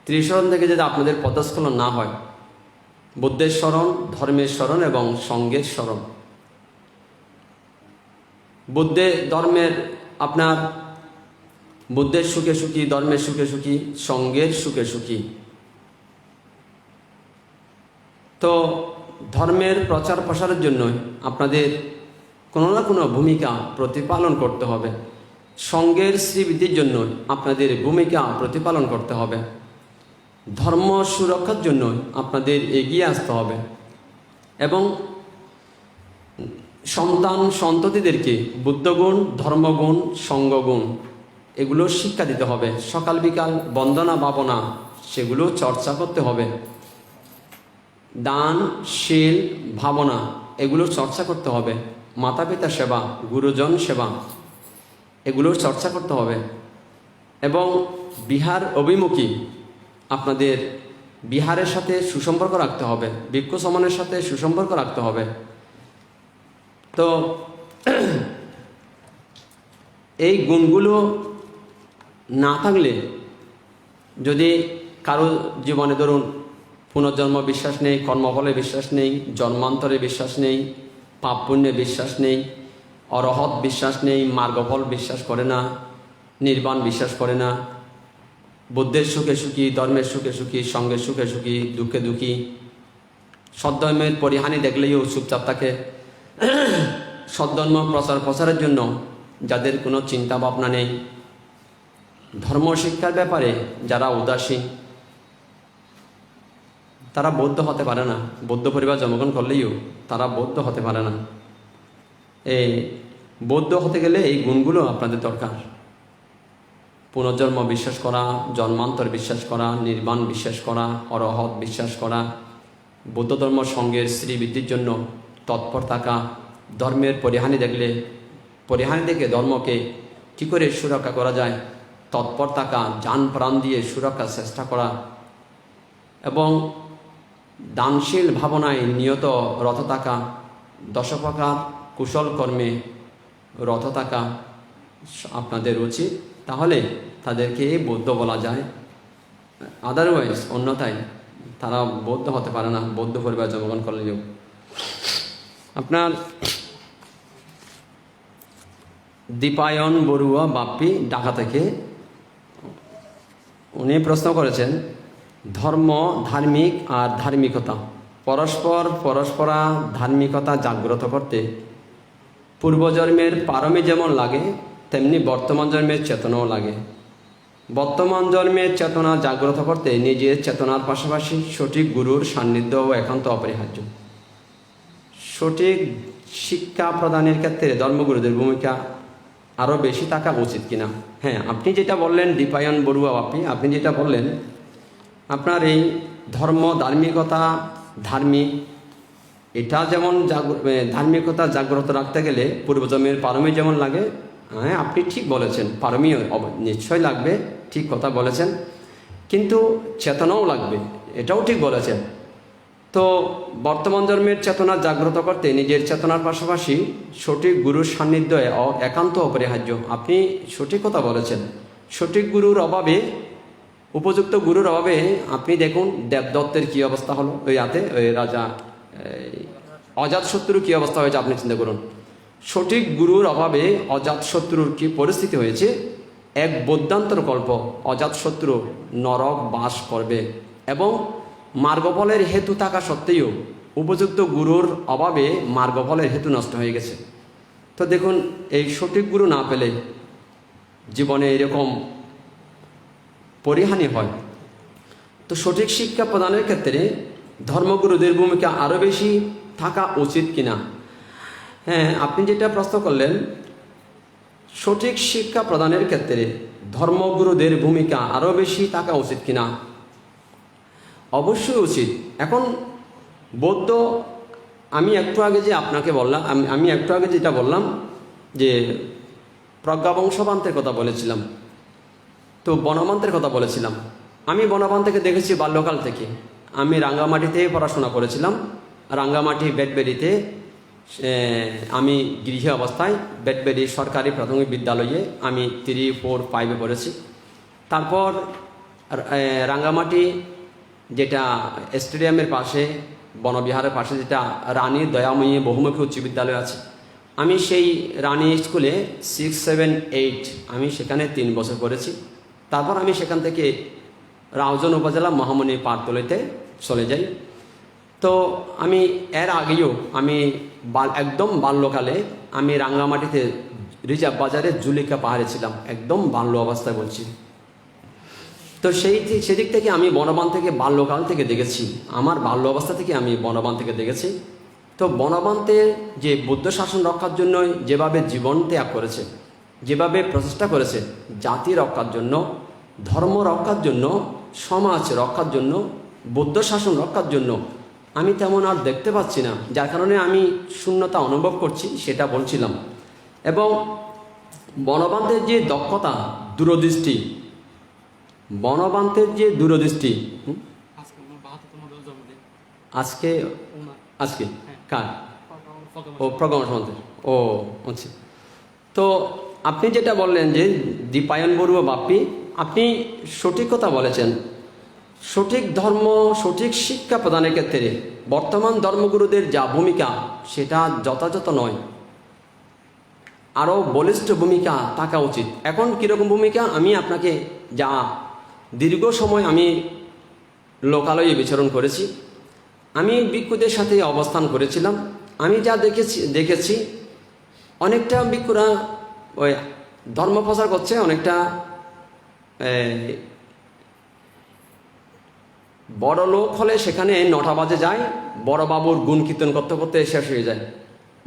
ত্রিশরণ থেকে যদি আপনাদের পদস্খলন না হয়। বুদ্ধের স্মরণ, ধর্মের স্মরণ এবং সঙ্গের স্মরণ। ধর্মের আপনার বুদ্ধের সুখে সুখী, ধর্মের সুখে সুখী, সঙ্গের সুখে সুখী। তো ধর্মের প্রচার প্রসারের জন্য আপনাদের কোনো না কোনো ভূমিকা প্রতিপালন করতে হবে। সঙ্গের শ্রীবৃদ্ধির জন্য আপনাদের ভূমিকা প্রতিপালন করতে হবে। ধর্ম সুরক্ষার জন্য আপনাদের এগিয়ে আসতে হবে এবং সন্ততিদেরকে বুদ্ধগুণ, ধর্মগুণ, সঙ্গগুণ এগুলো শিক্ষা দিতে হবে। সকাল বিকাল বন্দনা ভাবনা সেগুলো চর্চা করতে হবে। দান, শীল, ভাবনা এগুলো চর্চা করতে হবে। মাতা পিতা সেবা, গুরুজন সেবা এগুলোর চর্চা করতে হবে এবং বিহার অভিমুখী আপনাদের বিহারের সাথে সুসম্পর্ক রাখতে হবে, ভিক্ষু সমানের সাথে সুসম্পর্ক রাখতে হবে। তো এই গুণগুলো না থাকলে, যদি কারো জীবনে ধরুন পুনর্জন্ম বিশ্বাস নেই, কর্মফলে বিশ্বাস নেই, জন্মান্তরে বিশ্বাস নেই, পাপ পুণ্যে বিশ্বাস নেই, অরহৎ বিশ্বাস নেই, মার্গফল বিশ্বাস করে না, নির্বাণ বিশ্বাস করে না, বুদ্ধের সুখে সুখী, ধর্মের সুখে সুখী, সঙ্গের সুখে সুখী, দুঃখে দুঃখী, সদ্ধর্মের পরিহানি দেখলেও চুপচাপ থাকে, সদ্ধর্ম প্রচারের জন্য যাদের কোনো চিন্তা ভাবনা নেই, ধর্ম শিক্ষার ব্যাপারে যারা উদাসীন, তারা বৌদ্ধ হতে পারে না। বৌদ্ধ পরিবার জন্মগ্রহণ করলেও তারা বৌদ্ধ হতে পারে না। এই বৌদ্ধ হতে গেলে এই গুণগুলো আপনাদের দরকার। পুনর্জন্ম বিশ্বাস করা, জন্মান্তর বিশ্বাস করা, নির্বাণ বিশ্বাস করা, অরহৎ বিশ্বাস করা, বৌদ্ধ ধর্ম সঙ্গের শ্রীবৃদ্ধির জন্য তৎপর থাকা, ধর্মের পরিহানি দেখে ধর্মকে কী করে সুরক্ষা করা যায় তৎপর থাকা, যান প্রাণ দিয়ে সুরক্ষার চেষ্টা করা এবং দানশীল ভাবনায় নিয়ত রত থাকা, দশপ্রকার কুশল কর্মে রত থাকা আপনাদের উচিত। তাহলে তাদেরকে বৌদ্ধ বলা যায়। আদারওয়াইজ অন্যথায় তারা বৌদ্ধ হতে পারে না, বৌদ্ধ পরিবার জন্মগ্রহণ করলেও। আপনার দীপায়ন বড়ুয়া বাপ্পি ঢাকা থেকে উনি প্রশ্ন করেছেন, ধর্ম, ধার্মিক আর ধার্মিকতা পরস্পরা ধার্মিকতা জাগ্রত করতে পূর্বজন্মের পারমে যেমন লাগে তেমনি বর্তমান জন্মের চেতনাও লাগে। বর্তমান জন্মের চেতনা জাগ্রত করতে নিজের চেতনার পাশাপাশি সঠিক গুরুর সান্নিধ্য ও একান্ত অপরিহার্য। সঠিক শিক্ষা প্রদানের ক্ষেত্রে ধর্মগুরুদের ভূমিকা আরও বেশি থাকা উচিত কিনা? হ্যাঁ, আপনি যেটা বললেন দীপায়ন বড়ুয়া বাপি, আপনি যেটা বললেন আপনার এই ধর্ম, ধার্মিকতা, ধার্মিক এটা যেমন ধার্মিকতা জাগ্রত রাখতে গেলে পূর্বজন্মের পারমি যেমন লাগে, হ্যাঁ আপনি ঠিক বলেছেন, পারমি নিশ্চয় লাগবে, ঠিক কথা বলেছেন, কিন্তু চেতনাও লাগবে, এটাও ঠিক বলেছেন। তো বর্তমান জন্মের চেতনা জাগ্রত করতে নিজের চেতনার পাশাপাশি সঠিক গুরুর সান্নিধ্য একান্ত অপরিহার্য। আপনি সঠিক কথা বলেছেন। সঠিক গুরুর অভাবে, উপযুক্ত গুরুর অভাবে আপনি দেখুন দেবদত্তের কী অবস্থা হলো, ওই রাজা অজাতশত্রুর কী অবস্থা হয়েছে আপনি চিন্তা করুন। সঠিক গুরুর অভাবে অজাতশত্রুর কী পরিস্থিতি হয়েছে। এক বৌদ্ধান্তর কল্প অজাতশত্রু নরক বাস করবে এবং মার্গফলের হেতু থাকা সত্ত্বেও উপযুক্ত গুরুর অভাবে মার্গফলের হেতু নষ্ট হয়ে গেছে। তো দেখুন, এই সঠিক গুরু না পেলে জীবনে এরকম পরিহানি হয়। তো সঠিক শিক্ষা প্রদানের ক্ষেত্রে ধর্মগুরুদের ভূমিকা আরও বেশি থাকা উচিত কিনা? হ্যাঁ, আপনি যেটা প্রশ্ন করলেন, সঠিক শিক্ষা প্রদানের ক্ষেত্রে ধর্মগুরুদের ভূমিকা আরও বেশি থাকা উচিত কিনা? অবশ্যই উচিত। এখন বৌদ্ধ, আমি একটু আগে যেটা বললাম যে প্রজ্ঞাবংশবান্তের কথা বলেছিলাম, তো বনবান্তের কথা বলেছিলাম। আমি বনবান্তকে দেখেছি বাল্যকাল থেকে। আমি রাঙ্গামাটিতে পড়াশোনা করেছিলাম, রাঙ্গামাটি বেটবেরিতে আমি গৃহ অবস্থায় বেতবেড়ি সরকারি প্রাথমিক বিদ্যালয়ে আমি 3, 4, 5-এ পড়েছি। তারপর রাঙ্গামাটি যেটা স্টেডিয়ামের পাশে, বনবিহারের পাশে যেটা রানী দয়াময়ী বহুমুখী উচ্চ বিদ্যালয় আছে, আমি সেই রানী স্কুলে 6, 7, 8 আমি সেখানে 3 বছর পড়েছি। তারপর আমি সেখান থেকে রাউজান উপজেলা মহামণি পাঠতলিতে চলে যাই। তো আমি এর আগেও আমি একদম বাল্যকালে আমি রাঙ্গামাটিতে রিজার্ভ বাজারে জুলিকা পাহাড়ে ছিলাম, একদম বাল্য অবস্থায় বলছি। তো সেদিক থেকে আমি বনবান থেকে বাল্যকাল থেকে দেখেছি, আমার বাল্য অবস্থা থেকে আমি বনবান থেকে দেখেছি। তো বনবান্তে যে বুদ্ধ শাসন রক্ষার জন্য যেভাবে জীবন ত্যাগ করেছে, যেভাবে প্রচেষ্টা করেছে জাতি রক্ষার জন্য, ধর্ম রক্ষার জন্য, সমাজ রক্ষার জন্য, বুদ্ধ শাসন রক্ষার জন্য, আমি তেমন আর দেখতে পাচ্ছি না, যার কারণে আমি শূন্যতা অনুভব করছি, সেটা বলছিলাম। এবং বনবান্তের যে দক্ষতা, দূরদৃষ্টি, বনবান্তের যে দূরদৃষ্টি, আজকে আজকে কার? ও প্রগমন সমাজের। ও আচ্ছা। তো আপনি যেটা বললেন যে দীপায়ন বড়ুয়া বাপ্পি, আপনি সঠিক কথা বলেছেন। সঠিক ধর্ম, সঠিক শিক্ষা প্রদানের ক্ষেত্রে বর্তমান ধর্মগুরুদের যা ভূমিকা, সেটা যথাযথ নয়, আরও বলিষ্ঠ ভূমিকা থাকা উচিত। এখন কীরকম ভূমিকা, আমি আপনাকে যা দীর্ঘ সময় আমি লোকালয়ে বিচরণ করেছি, আমি ভিক্ষুদের সাথে অবস্থান করেছিলাম, আমি যা দেখেছি অনেকটা ভিক্ষুরা ওই ধর্ম প্রচার করছে, অনেকটা বড় লোক হলে সেখানে 9টা বাজে যায়, বড় বাবুর গুণ কীর্তন করতে করতে শেষ হয়ে যায়,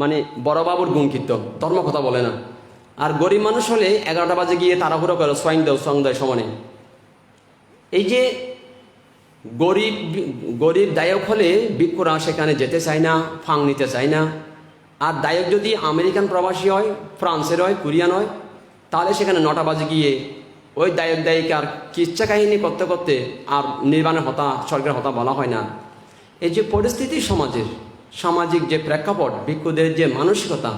মানে বড় বাবুর গুণ কীর্তন, ধর্ম কথা বলে না। আর গরিব মানুষ হলে 11টা বাজে গিয়ে তাড়াহুড়ো করে সোয়াং দেয় সমানে। এই যে গরিব দায়ক হলে ভিক্ষুরা সেখানে যেতে চায় না, ফাং নিতে চায় না। আর দায়ক যদি আমেরিকান প্রবাসী হয়, ফ্রান্সের হয়, কোরিয়ান হয়, তাহলে সেখানে 9টা বাজে গিয়ে ওই দায়িকার কিচ্ছা কাহিনী করতে করতে আর নির্বাণের হতা, স্বর্গের হতা বলা হয় না। এই যে পরিস্থিতি সমাজের, সামাজিক যে প্রেক্ষাপট, ভিক্ষুদের যে মানসিকতা,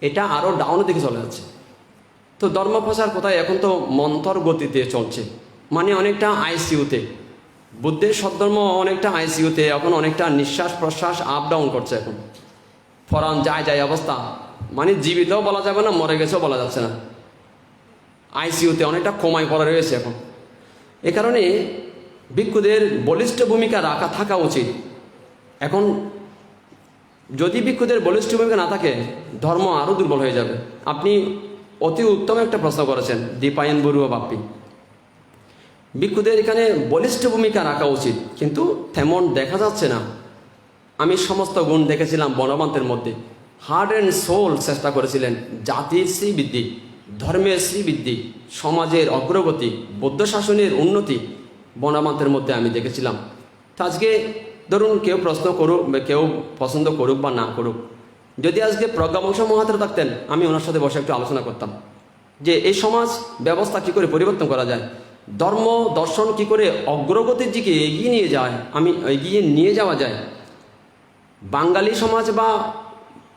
এটা আরও ডাউনের দিকে চলে যাচ্ছে। তো ধর্মপ্রচার কোথায়, এখন তো মন্থর গতিতে চলছে, মানে অনেকটা আইসিইউতে, বুদ্ধের সদ্ধর্ম অনেকটা আইসিইউতে, এখন অনেকটা নিঃশ্বাস প্রশ্বাস আপ ডাউন করছে। এখন ফরান যায় অবস্থা, মানে জীবিতও বলা যাবে না, মরে গেছেও বলা যাচ্ছে না, আইসিইউতে অনেকটা কমায় পড়া রয়েছে এখন। এ কারণে ভিক্ষুদের বলিষ্ঠ ভূমিকা থাকা উচিত। এখন যদি ভিক্ষুদের বলিষ্ঠ ভূমিকা না থাকে, ধর্ম আরও দুর্বল হয়ে যাবে। আপনি অতি উত্তম একটা প্রশ্ন করেছেন দীপায়ন বড়ুয়া বাপ্পি। ভিক্ষুদের এখানে বলিষ্ঠ ভূমিকা রাখা উচিত, কিন্তু তেমন দেখা যাচ্ছে না। আমি সমস্ত গুণ দেখেছিলাম বনবান্তের মধ্যে। হার্ট অ্যান্ড সোল চেষ্টা করেছিলেন জাতির শ্রীবৃদ্ধি, ধর্মের শ্রীবৃদ্ধি, সমাজের অগ্রগতি, বৌদ্ধ শাসনের উন্নতি বনবান্তের মধ্যে আমি দেখেছিলাম। তো আজকে ধরুন কেউ প্রশ্ন করুক, কেউ পছন্দ করুক বা না করুক, যদি আজকে প্রজ্ঞাবংশ মহাত্মা থাকতেন, আমি ওনার সাথে বসে একটু আলোচনা করতাম যে এই সমাজ ব্যবস্থা কী করে পরিবর্তন করা যায়, ধর্ম দর্শন কী করে অগ্রগতির দিকে এগিয়ে নিয়ে যাওয়া যায়, বাঙালি সমাজ বা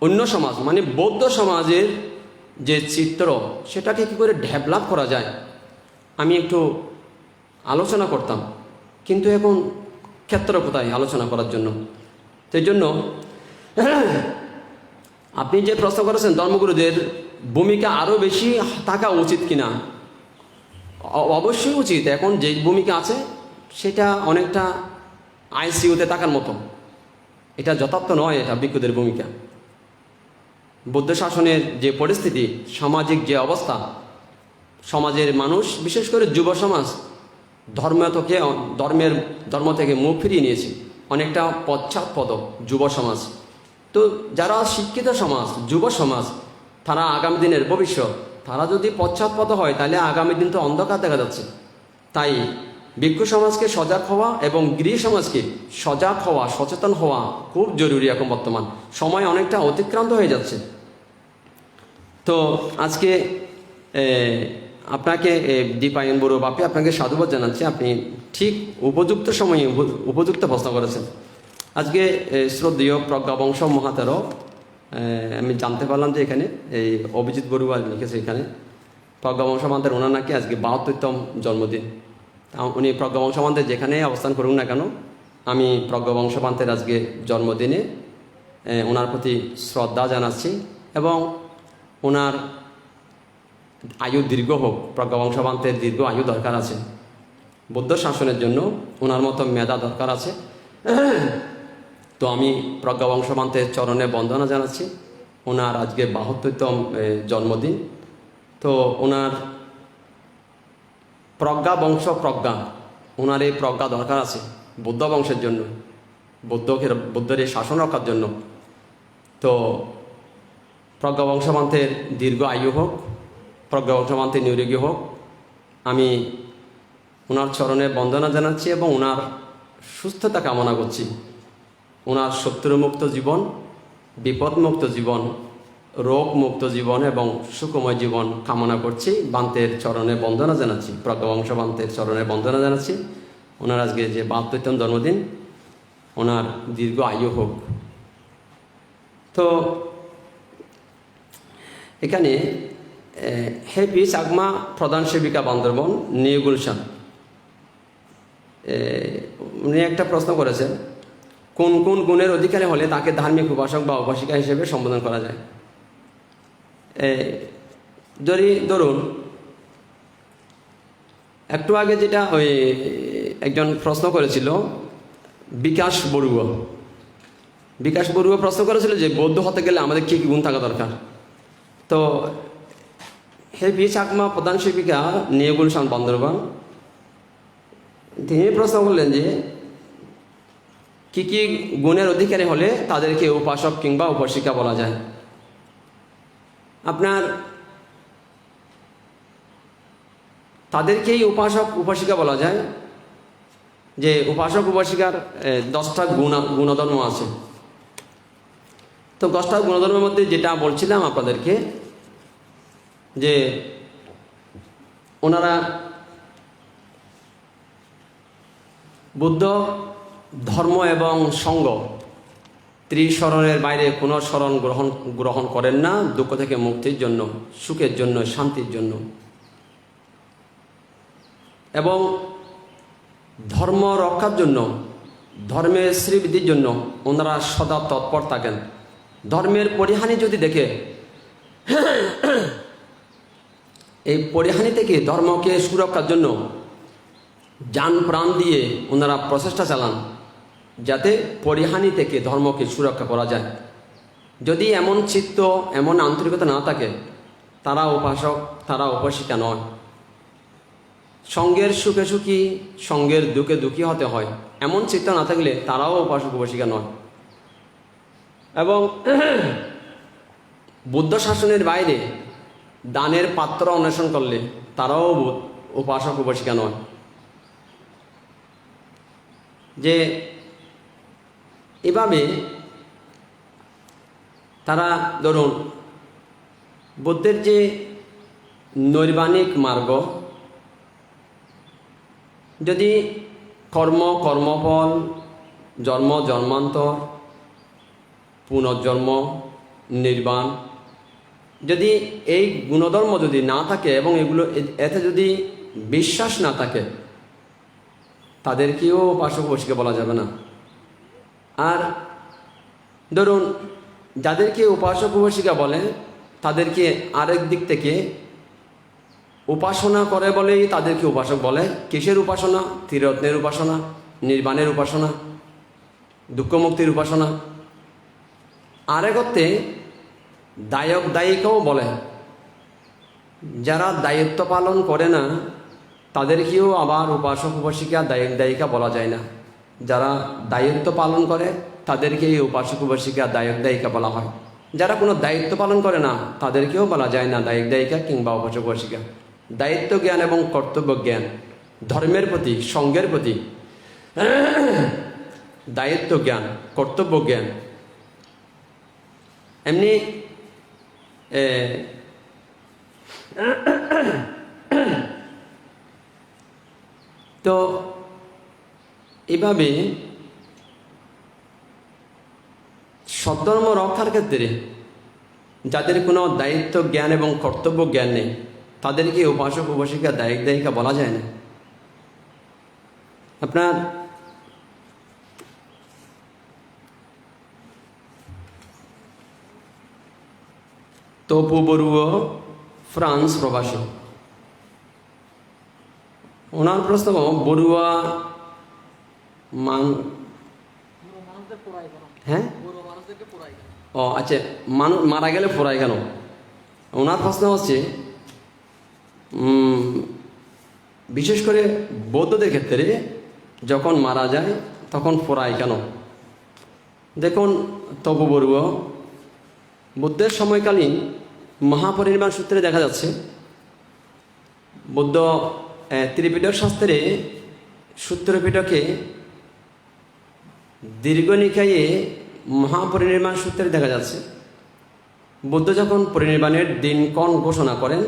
অন্য সমাজ মানে বৌদ্ধ সমাজের যে চিত্র, সেটাকে কী করে ডেভেলপ করা যায়, আমি একটু আলোচনা করতাম। কিন্তু এখন ক্ষেত্র কোথায় আলোচনা করার জন্য? সেই জন্য আপনি যে প্রশ্ন করেছেন ধর্মগুরুদের ভূমিকা আরও বেশি থাকা উচিত কিনা, অবশ্যই উচিত। এখন যে ভূমিকা আছে সেটা অনেকটা আইসিইউতে থাকার মতো, এটা যথার্থ নয়। এটা ভিক্ষুদের ভূমিকা, বৌদ্ধ শাসনের যে পরিস্থিতি, সামাজিক যে অবস্থা, সমাজের মানুষ বিশেষ করে যুব সমাজ ধর্ম থেকে মুখ ফিরিয়ে নিয়েছে, অনেকটা পশ্চাৎপদ যুব সমাজ। তো যারা শিক্ষিত সমাজ, যুব সমাজ, তারা আগামী দিনের ভবিষ্যৎ, তারা যদি পশ্চাৎপদ হয় তাহলে আগামী দিন তো অন্ধকার দেখা যাচ্ছে। তাই ভিক্ষু সমাজকে সজাগ হওয়া এবং গৃহ সমাজকে সজাগ হওয়া, সচেতন হওয়া খুব জরুরি। এখন বর্তমান সময় অনেকটা অতিক্রান্ত হয়ে যাচ্ছে। তো আজকে আপনাকে দীপায়ন বড়ুয়া বাপ্পি, আপনাকে সাধুবাদ জানাচ্ছি। আপনি ঠিক উপযুক্ত সময়ে উপযুক্ত প্রশ্ন করেছেন। আজকে শ্রদ্ধেয় প্রজ্ঞাবংশ মহাতের আমি জানতে পারলাম যে এখানে এই অভিজিৎ বড়ুয়া লিখেছে এখানে প্রজ্ঞাবংশ মহাতের ওনার নাকি আজকে ৭২তম জন্মদিন। উনি প্রজ্ঞাবংশ মহাতের যেখানে অবস্থান করুন না কেন, আমি প্রজ্ঞাবংশ মহাতের আজকে জন্মদিনে ওনার প্রতি শ্রদ্ধা জানাচ্ছি এবং ওনার আয়ু দীর্ঘ হোক। প্রজ্ঞাবংশ মহাতের দীর্ঘ আয়ু দরকার আছে, বৌদ্ধ শাসনের জন্য ওনার মতো মেধা দরকার আছে। তো আমি প্রজ্ঞাবংশ মহাতের চরণে বন্দনা জানাচ্ছি। ওনার আজকে ৭২তম জন্মদিন। তো ওনার প্রজ্ঞাবংশ প্রজ্ঞা, ওনার এই প্রজ্ঞা দরকার আছে বৌদ্ধ বংশের জন্য, বৌদ্ধের এই শাসন রক্ষার জন্য। তো প্রজ্ঞাবংশ মহাতের দীর্ঘ আয়ু হোক, প্রজ্ঞাবংশ মহাতের নিরোগী হোক, আমি ওনার চরণে বন্দনা জানাচ্ছি এবং ওনার সুস্থতা কামনা করছি। ওনার শত্রুমুক্ত জীবন, বিপদমুক্ত জীবন, রোগমুক্ত জীবন এবং সুখময় জীবন কামনা করছি। বান্তের চরণে বন্দনা জানাচ্ছি, প্রজ্ঞাবংশ বান্তের চরণে বন্দনা জানাচ্ছি। ওনার আজকে যে ৭২তম জন্মদিন, ওনার দীর্ঘ আয়ু হোক। তো এখানে হ্যাপি চাকমা প্রধান সেবিকা বান্দরবন নিউ গুলশান উনি একটা প্রশ্ন করেছেন, কোন কোন গুণের অধিকারী হলে তাকে ধার্মিক উপাসক বা উপাসিকা হিসেবে সম্বোধন করা যায়? ধরুন একটু আগে যেটা ওই একজন প্রশ্ন করেছিল বিকাশ বড়ুয়া প্রশ্ন করেছিল যে বৌদ্ধ হতে গেলে আমাদের কী কী গুণ থাকা দরকার। তো হ্যাপি চাকমা প্রধান সেবিকা নিউ গুলশান বান্দরবান তিনি প্রশ্ন করলেন যে কী কী গুণের অধিকারী হলে তাদেরকে উপাসক কিংবা উপাসিকা বলা যায়। আপনার তাদেরকেই উপাসক উপাসিকা বলা যায় যে উপাসক উপাসিকার 10টা গুণধর্ম আছে। তো 10টা গুণধর্মের মধ্যে যেটা বলছিলাম আপনাদেরকে যে ওনারা বুদ্ধ ধর্ম এবং সঙ্গ ত্রিশরণের বাইরে কোনো শরণ গ্রহণ করেন না, দুঃখ থেকে মুক্তির জন্য, সুখের জন্য, শান্তির জন্য, এবং ধর্ম রক্ষার জন্য, ধর্মের শ্রীবৃদ্ধির জন্য ওনারা সদা তৎপর থাকেন। ধর্মের পরিহানি যদি দেখে এই পরিহানি থেকে ধর্মকে সুরক্ষার জন্য জান প্রাণ দিয়ে ওনারা প্রচেষ্টা চালান যাতে পরিহানি থেকে ধর্মকে সুরক্ষা করা যায়। যদি এমন চিত্ত, এমন আন্তরিকতা না থাকে, তারা উপাসক, তারা উপাসিকা নয়। সঙ্গের সুখে সুখী, সঙ্গের দুঃখে দুঃখী হতে হয়, এমন চিত্ত না থাকলে তারাও উপাসক উপাসিকা নয়। এবং বুদ্ধ শাসনের বাইরে দানের পাত্র অন্বেষণ করলে তারাও উপাসক উপাসিকা নয়। যে এভাবে তারা ধরুন বুদ্ধের যে নৈর্বাণিক মার্গ, যদি কর্মফল, জন্ম জন্মান্তর, পুনর্জন্ম, নির্বাণ, যদি এই গুণধর্ম যদি না থাকে এবং এতে যদি বিশ্বাস না থাকে, তাদেরকেও উপাসক উপাসিকা বলা যাবে না। আর ধরুন যাদেরকে উপাসক উপাসিকা বলে তাদেরকে আরেক দিক থেকে উপাসনা করে বলেই তাদেরকে উপাসক বলে। কিসের উপাসনা? ত্রিরত্নের উপাসনা, নির্বাণের উপাসনা, দুঃখমুক্তির উপাসনা। আরেক অর্থে দায়ক দায়িকাও বলে। যারা দায়িত্ব পালন করে না তাদেরকেও আবার উপাসক উপাসিকা, দায়ক দায়িকা বলা যায় না। যারা দায়িত্ব পালন করে তাদেরকে এই উপাসক উপাসিকা, দায়ক দায়িকা বলা হয়। যারা কোনো দায়িত্ব পালন করে না তাদেরকেও বলা যায় না দায়ক দায়িকা কিংবা উপাসক উপাসিকা। দায়িত্ব জ্ঞান এবং কর্তব্য জ্ঞান, ধর্মের প্রতি, সঙ্গের প্রতি দায়িত্ব জ্ঞান, কর্তব্য জ্ঞান। এমনি তো এভাবে সদ্ধর্ম রক্ষার ক্ষেত্রে যাদের কোনো দায়িত্ব জ্ঞান এবং কর্তব্য জ্ঞান নেই তাদেরকে উপাসক উপাসিকা দায়িকা বলা যায় না। আপনার তপু বড়ুয়া ফ্রান্স প্রবাসী, ওনার প্রশ্ন বড়ুয়া হ্যাঁ ও আচ্ছা, মারা গেলে পোড়ায় কেন? ওনার প্রশ্ন হচ্ছে বিশেষ করে বৌদ্ধদের ক্ষেত্রে যখন মারা যায় তখন পোড়ায় কেন? দেখুন, তপু বড়ুয়া বুদ্ধের সময়কালীন মহাপরিনির্বাণ সূত্রে দেখা যাচ্ছে বুদ্ধ ত্রিপিটক শাস্ত্রে সূত্রপিটকে দীর্ঘ নিকায়ে মহাপরিনির্বাণ সূত্রে দেখা যাচ্ছে বুদ্ধ যখন পরিনির্বাণের দিনক্ষণ ঘোষণা করেন,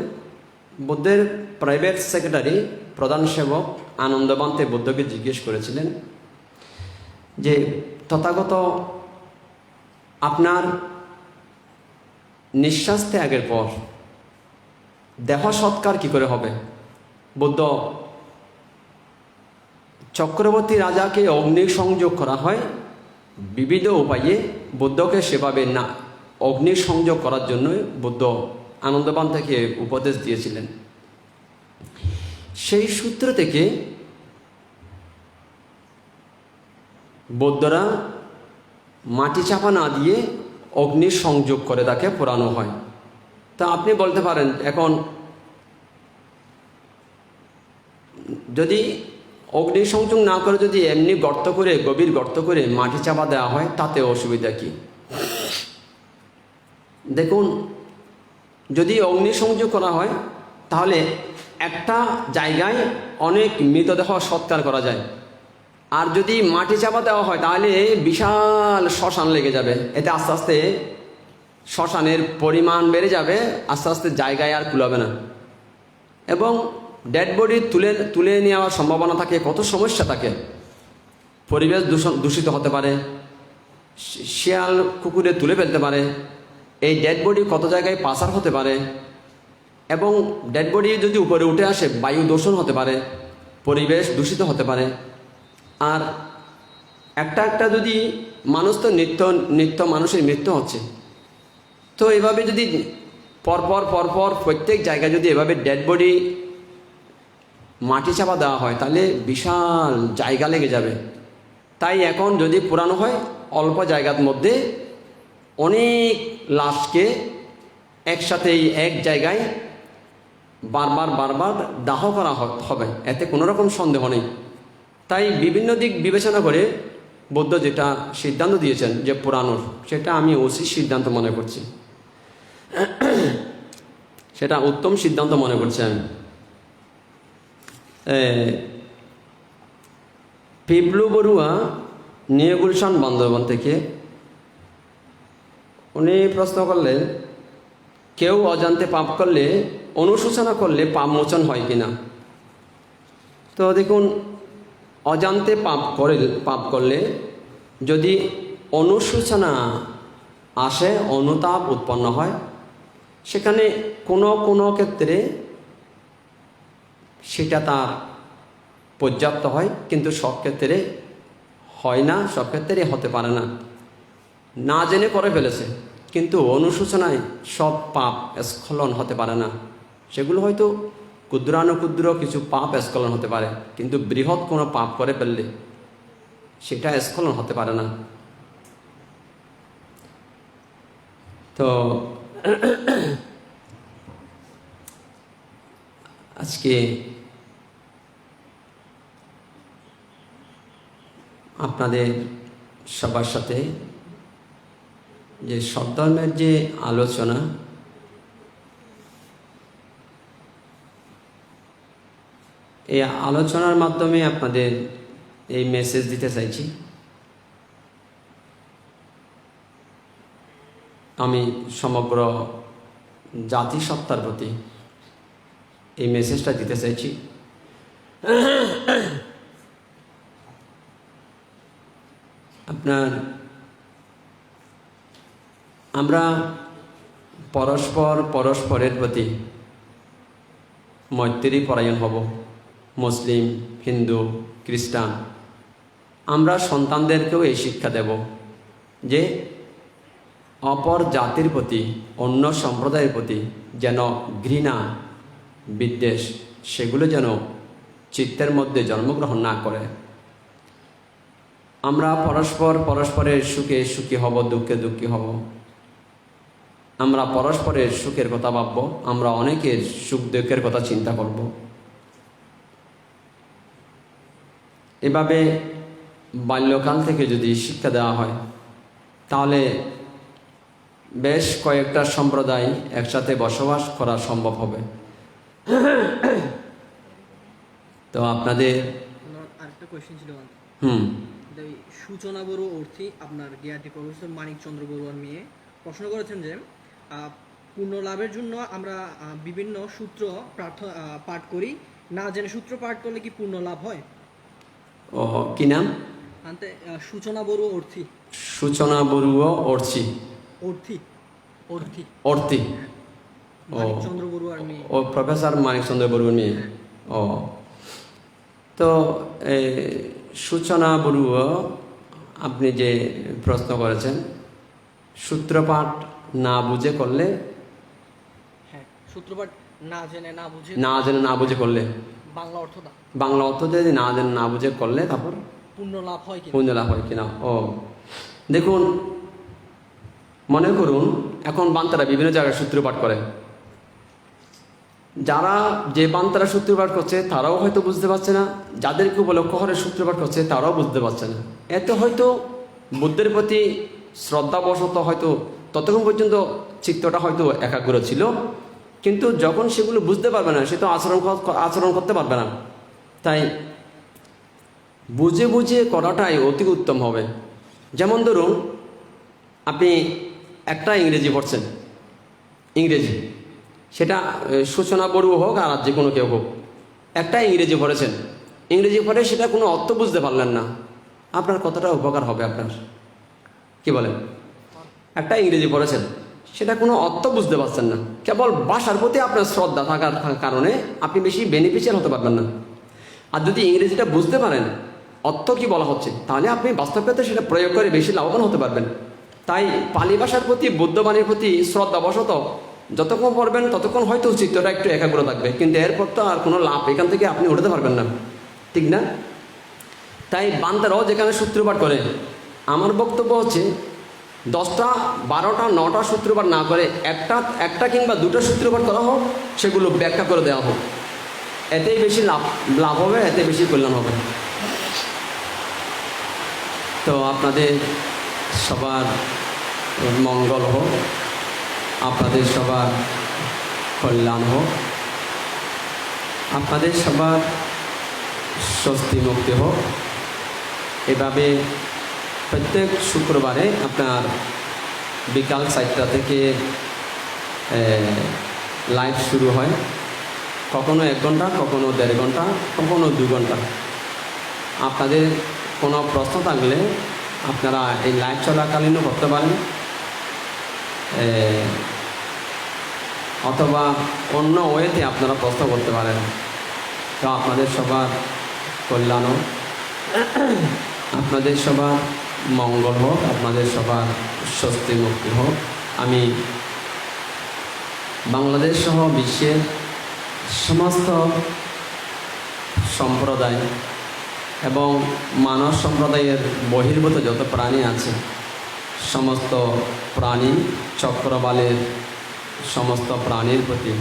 বুদ্ধের প্রাইভেট সেক্রেটারি প্রধান সেবক আনন্দবান্তে বুদ্ধকে জিজ্ঞেস করেছিলেন যে তথাগত আপনার নিঃশ্বাস ত্যাগের পর দেহ সৎকার কী করে হবে? বুদ্ধ চক্রবর্তী রাজাকে অগ্নি সংযোগ করা হয় বিবিধ উপায়ে, বুদ্ধকে সেভাবে না অগ্নি সংযোগ করার জন্য বুদ্ধ আনন্দবান থেকে উপদেশ দিয়েছিলেন। সেই সূত্র থেকে বৌদ্ধরা মাটি চাপা না দিয়ে অগ্নি সংযোগ করে তাকে পোড়ানো হয়। তা আপনি বলতে পারেন, এখন যদি অগ্নি সংযোগ না করে যদি এমনি গর্ত করে, গভীর গর্ত করে মাটি চাপা দেওয়া হয় তাতে অসুবিধা কি? দেখুন, যদি অগ্নি সংযোগ করা হয় তাহলে একটা জায়গায় অনেক মৃতদেহ সৎকার করা যায়, আর যদি মাটি চাপা দেওয়া হয় তাহলে বিশাল শ্মশান লেগে যাবে। এতে আস্তে আস্তে শ্মশানের পরিমাণ বেড়ে যাবে, আস্তে আস্তে জায়গায় আর কুলাবে না, এবং ডেড বডি তুলে নেওয়ার সম্ভাবনা থাকে, কত সমস্যা থাকে। পরিবেশ দূষিত হতে পারে, শিয়াল কুকুরে তুলে ফেলতে পারে, এই ডেড বডি কত জায়গায় পাচার হতে পারে, এবং ডেড বডি যদি উপরে উঠে আসে বায়ু দূষণ হতে পারে, পরিবেশ দূষিত হতে পারে। আর একটা যদি মানুষ তো নিত্য মানুষের মৃত্যু হচ্ছে, তো এভাবে যদি পরপর প্রত্যেক জায়গায় যদি এভাবে ডেড বডি মাটি চাপা দেওয়া হয় তাহলে বিশাল জায়গা লেগে যাবে। তাই এখন যদি পুরানো হয় অল্প জায়গার মধ্যে অনেক লাশকে একসাথে এক জায়গায় বারবার দাহ করা হবে, এতে কোনো রকম সন্দেহ নেই। তাই বিভিন্ন দিক বিবেচনা করে বুদ্ধ যেটা সিদ্ধান্ত দিয়েছেন যে পুরানোর, সেটা আমি উচিত সিদ্ধান্ত মনে করছি, সেটা উত্তম সিদ্ধান্ত মনে করছি আমি। পিবলু বড়ুয়া নিউ গুলশান বান্দরবান থেকে উনি প্রশ্ন করলেন, কেউ অজান্তে পাপ করলে অনুশোচনা করলে পাপ মোচন হয় কিনা? তো দেখুন, অজান্তে পাপ করলে যদি অনুশোচনা আসে, অনুতাপ উৎপন্ন হয়, সেখানে কোনো ক্ষেত্রে সেটা তার পর্যাপ্ত হয়, কিন্তু সব ক্ষেত্রে হয় না, সব ক্ষেত্রে হতে পারে না। না জেনে করে ফেলেছে, কিন্তু অনুশোচনায় সব পাপ স্খলন হতে পারে না। সেগুলো হয়তো ক্ষুদ্রানুক্ষুদ্র কিছু পাপ স্খলন হতে পারে, কিন্তু বৃহৎ কোনো পাপ করে ফেললে সেটা স্খলন হতে পারে না। তো আজকে আপনাদের সবার সাথে যে সদ্ধর্মের যে আলোচনা, এই আলোচনার মাধ্যমে আপনাদের এই মেসেজ দিতে চাইছি। আমি সমগ্র জাতিসত্তার প্রতি এই মেসেজটা দিতে চাইছি। আপনার আমরা পরস্পরের প্রতি মৈত্রী পরায়ণ হব। মুসলিম, হিন্দু, খ্রিস্টান, আমরা সন্তানদেরকেও এই শিক্ষা দেব যে অপর জাতির প্রতি, অন্য সম্প্রদায়ের প্রতি যেন ঘৃণা, বিদ্বেষ সেগুলো যেন চিত্তের মধ্যে জন্মগ্রহণ না করে। আমরা পরস্পরের সুখে সুখী হব, দুঃখে দুঃখী হব। আমরা পরস্পরের সুখের কথা ভাবব, আমরা অনেকের সুখ দুঃখের কথা চিন্তা করব। এভাবে বাল্যকাল থেকে যদি শিক্ষা দেওয়া হয় তাহলে বেশ কয়েকটা সম্প্রদায় একসাথে বসবাস করা সম্ভব হবে। তো আপনাদের আরেকটা কোয়েশ্চেন ছিল। সূচনা বড়ুয়া অর্থী আপনার জ্ঞাতি প্রফেসর মানিকচন্দ্র বড়ুয়ার মেয়ে প্রশ্ন করেছেন যে পূর্ণ লাভের জন্য আমরা বিভিন্ন সূত্র পাঠ করি, না জেনে সূত্র পাঠ করলে কি পূর্ণ লাভ হয়? ও কি নাম? সূচনা বড়ুয়া অর্থী। সূচনা বড়ুয়া অর্থী। মানিকচন্দ্র বড়ুয়ার মেয়ে। ও প্রফেসর মানিকচন্দ্র বড়ুয়ার মেয়ে। ও তো সূচনা বড়ুয়া, আপনি যে প্রশ্ন করেছেন, সূত্রপাঠ না বুঝে করলে, হ্যাঁ, সূত্রপাঠ না জেনে না বুঝে করলে বাংলা অর্থ যদি না জেনে না বুঝে করলে তারপর পূর্ণ লাভ হয় কিনা? ও দেখুন, মনে করুন এখন বান্তারা বিভিন্ন জায়গায় সূত্রপাঠ করে। যারা যে বান্তারা সূত্রপাঠ করছে তারাও হয়তো বুঝতে পারছে না, যাদেরকে উপলক্ষ করে সূত্রপাঠ করছে তারাও বুঝতে পারছে না। এতে হয়তো বুদ্ধের প্রতি শ্রদ্ধাবশত হয়তো ততক্ষণ পর্যন্ত চিত্তটা হয়তো একাগ্র ছিল, কিন্তু যখন সেগুলো বুঝতে পারবে না সে তো আচরণ করতে পারবে না। তাই বুঝে বুঝে করাটাই অতি উত্তম হবে। যেমন ধরুন, আপনি একটা ইংরেজি পড়ছেন, ইংরেজি, সেটা সূচনা বড়ুয়া হোক আর যে কোনো কেউ হোক, একটা ইংরেজি পড়েছেন, ইংরেজি পড়ে সেটা কোনো অর্থ বুঝতে পারলেন না, আপনার কতটা উপকার হবে? আপনার কি বলেন? একটা ইংরেজি পড়েছেন, সেটা কোনো অর্থ বুঝতে পারছেন না, কেবল ভাষার প্রতি আপনার শ্রদ্ধা থাকার কারণে আপনি বেশি বেনিফিশিয়াল হতে পারবেন না। আর যদি ইংরেজিটা বুঝতে পারেন অর্থ কি বলা হচ্ছে, তাহলে আপনি বাস্তবতাতে সেটা প্রয়োগ করে বেশি লাভবান হতে পারবেন। তাই পালি ভাষার প্রতি, বুদ্ধবাণীর প্রতি শ্রদ্ধাবশত যতক্ষণ পড়বেন ততক্ষণ হয়তো চিত্তটা একটু একাগ্র থাকবে, কিন্তু এরপর তো আর কোনো লাভ এখান থেকে আপনি উঠাতে পারবেন না, ঠিক না? তাই বান্দারাও যেখানে সূত্রপাঠ করে, আমার বক্তব্য হচ্ছে 10টা 12টা 9টা সূত্রপাঠ না করে একটা কিংবা 2টা সূত্রপাঠ করা হোক, সেগুলো ব্যাখ্যা করে দেওয়া হোক, এতেই বেশি লাভ হবে, এতে বেশি কল্যাণ হবে। তো আপনাদের সবার মঙ্গল হোক, আপনাদের সবার কল্যাণ হোক, আপনাদের সবার স্বস্তি মুক্তি হোক। এভাবে প্রত্যেক শুক্রবারে আপনার বিকাল 4টা থেকে লাইভ শুরু হয়, কখনো 1 ঘন্টা, কখনো 1.5 ঘন্টা, কখনো 2 ঘন্টা। আপনাদের কোনো প্রশ্ন থাকলে আপনারা এই লাইভ চলাকালীনও করতে পারেন, অথবা অন্য ওয়েতে আপনারা প্রশ্ন করতে পারেন। তো আপনাদের সবার কল্যাণ হোক, আপনাদের সবার মঙ্গল হোক, আপনাদের সবার স্বস্তি মুক্তি হোক। আমি বাংলাদেশ সহ বিশ্বের সমস্ত সম্প্রদায় এবং মানব সম্প্রদায়ের বহির্ভূত যত প্রাণী আছে, সমস্ত প্রাণী চক্রবালের সমস্ত প্রাণীর প্রতি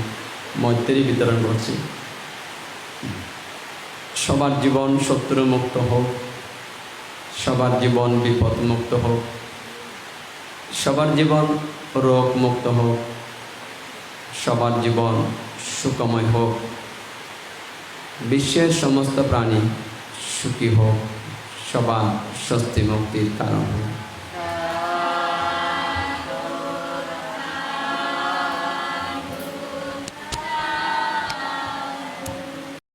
মৈত্রী বিতরণ করছি। সবার জীবন শত্রুমুক্ত হোক, সবার জীবন বিপদমুক্ত হোক, সবার জীবন রোগমুক্ত হোক, সবার জীবন সুখময় হোক, বিশ্বের সমস্ত প্রাণী সুখী হোক, সবার স্বস্তি মুক্তির কারণ হোক।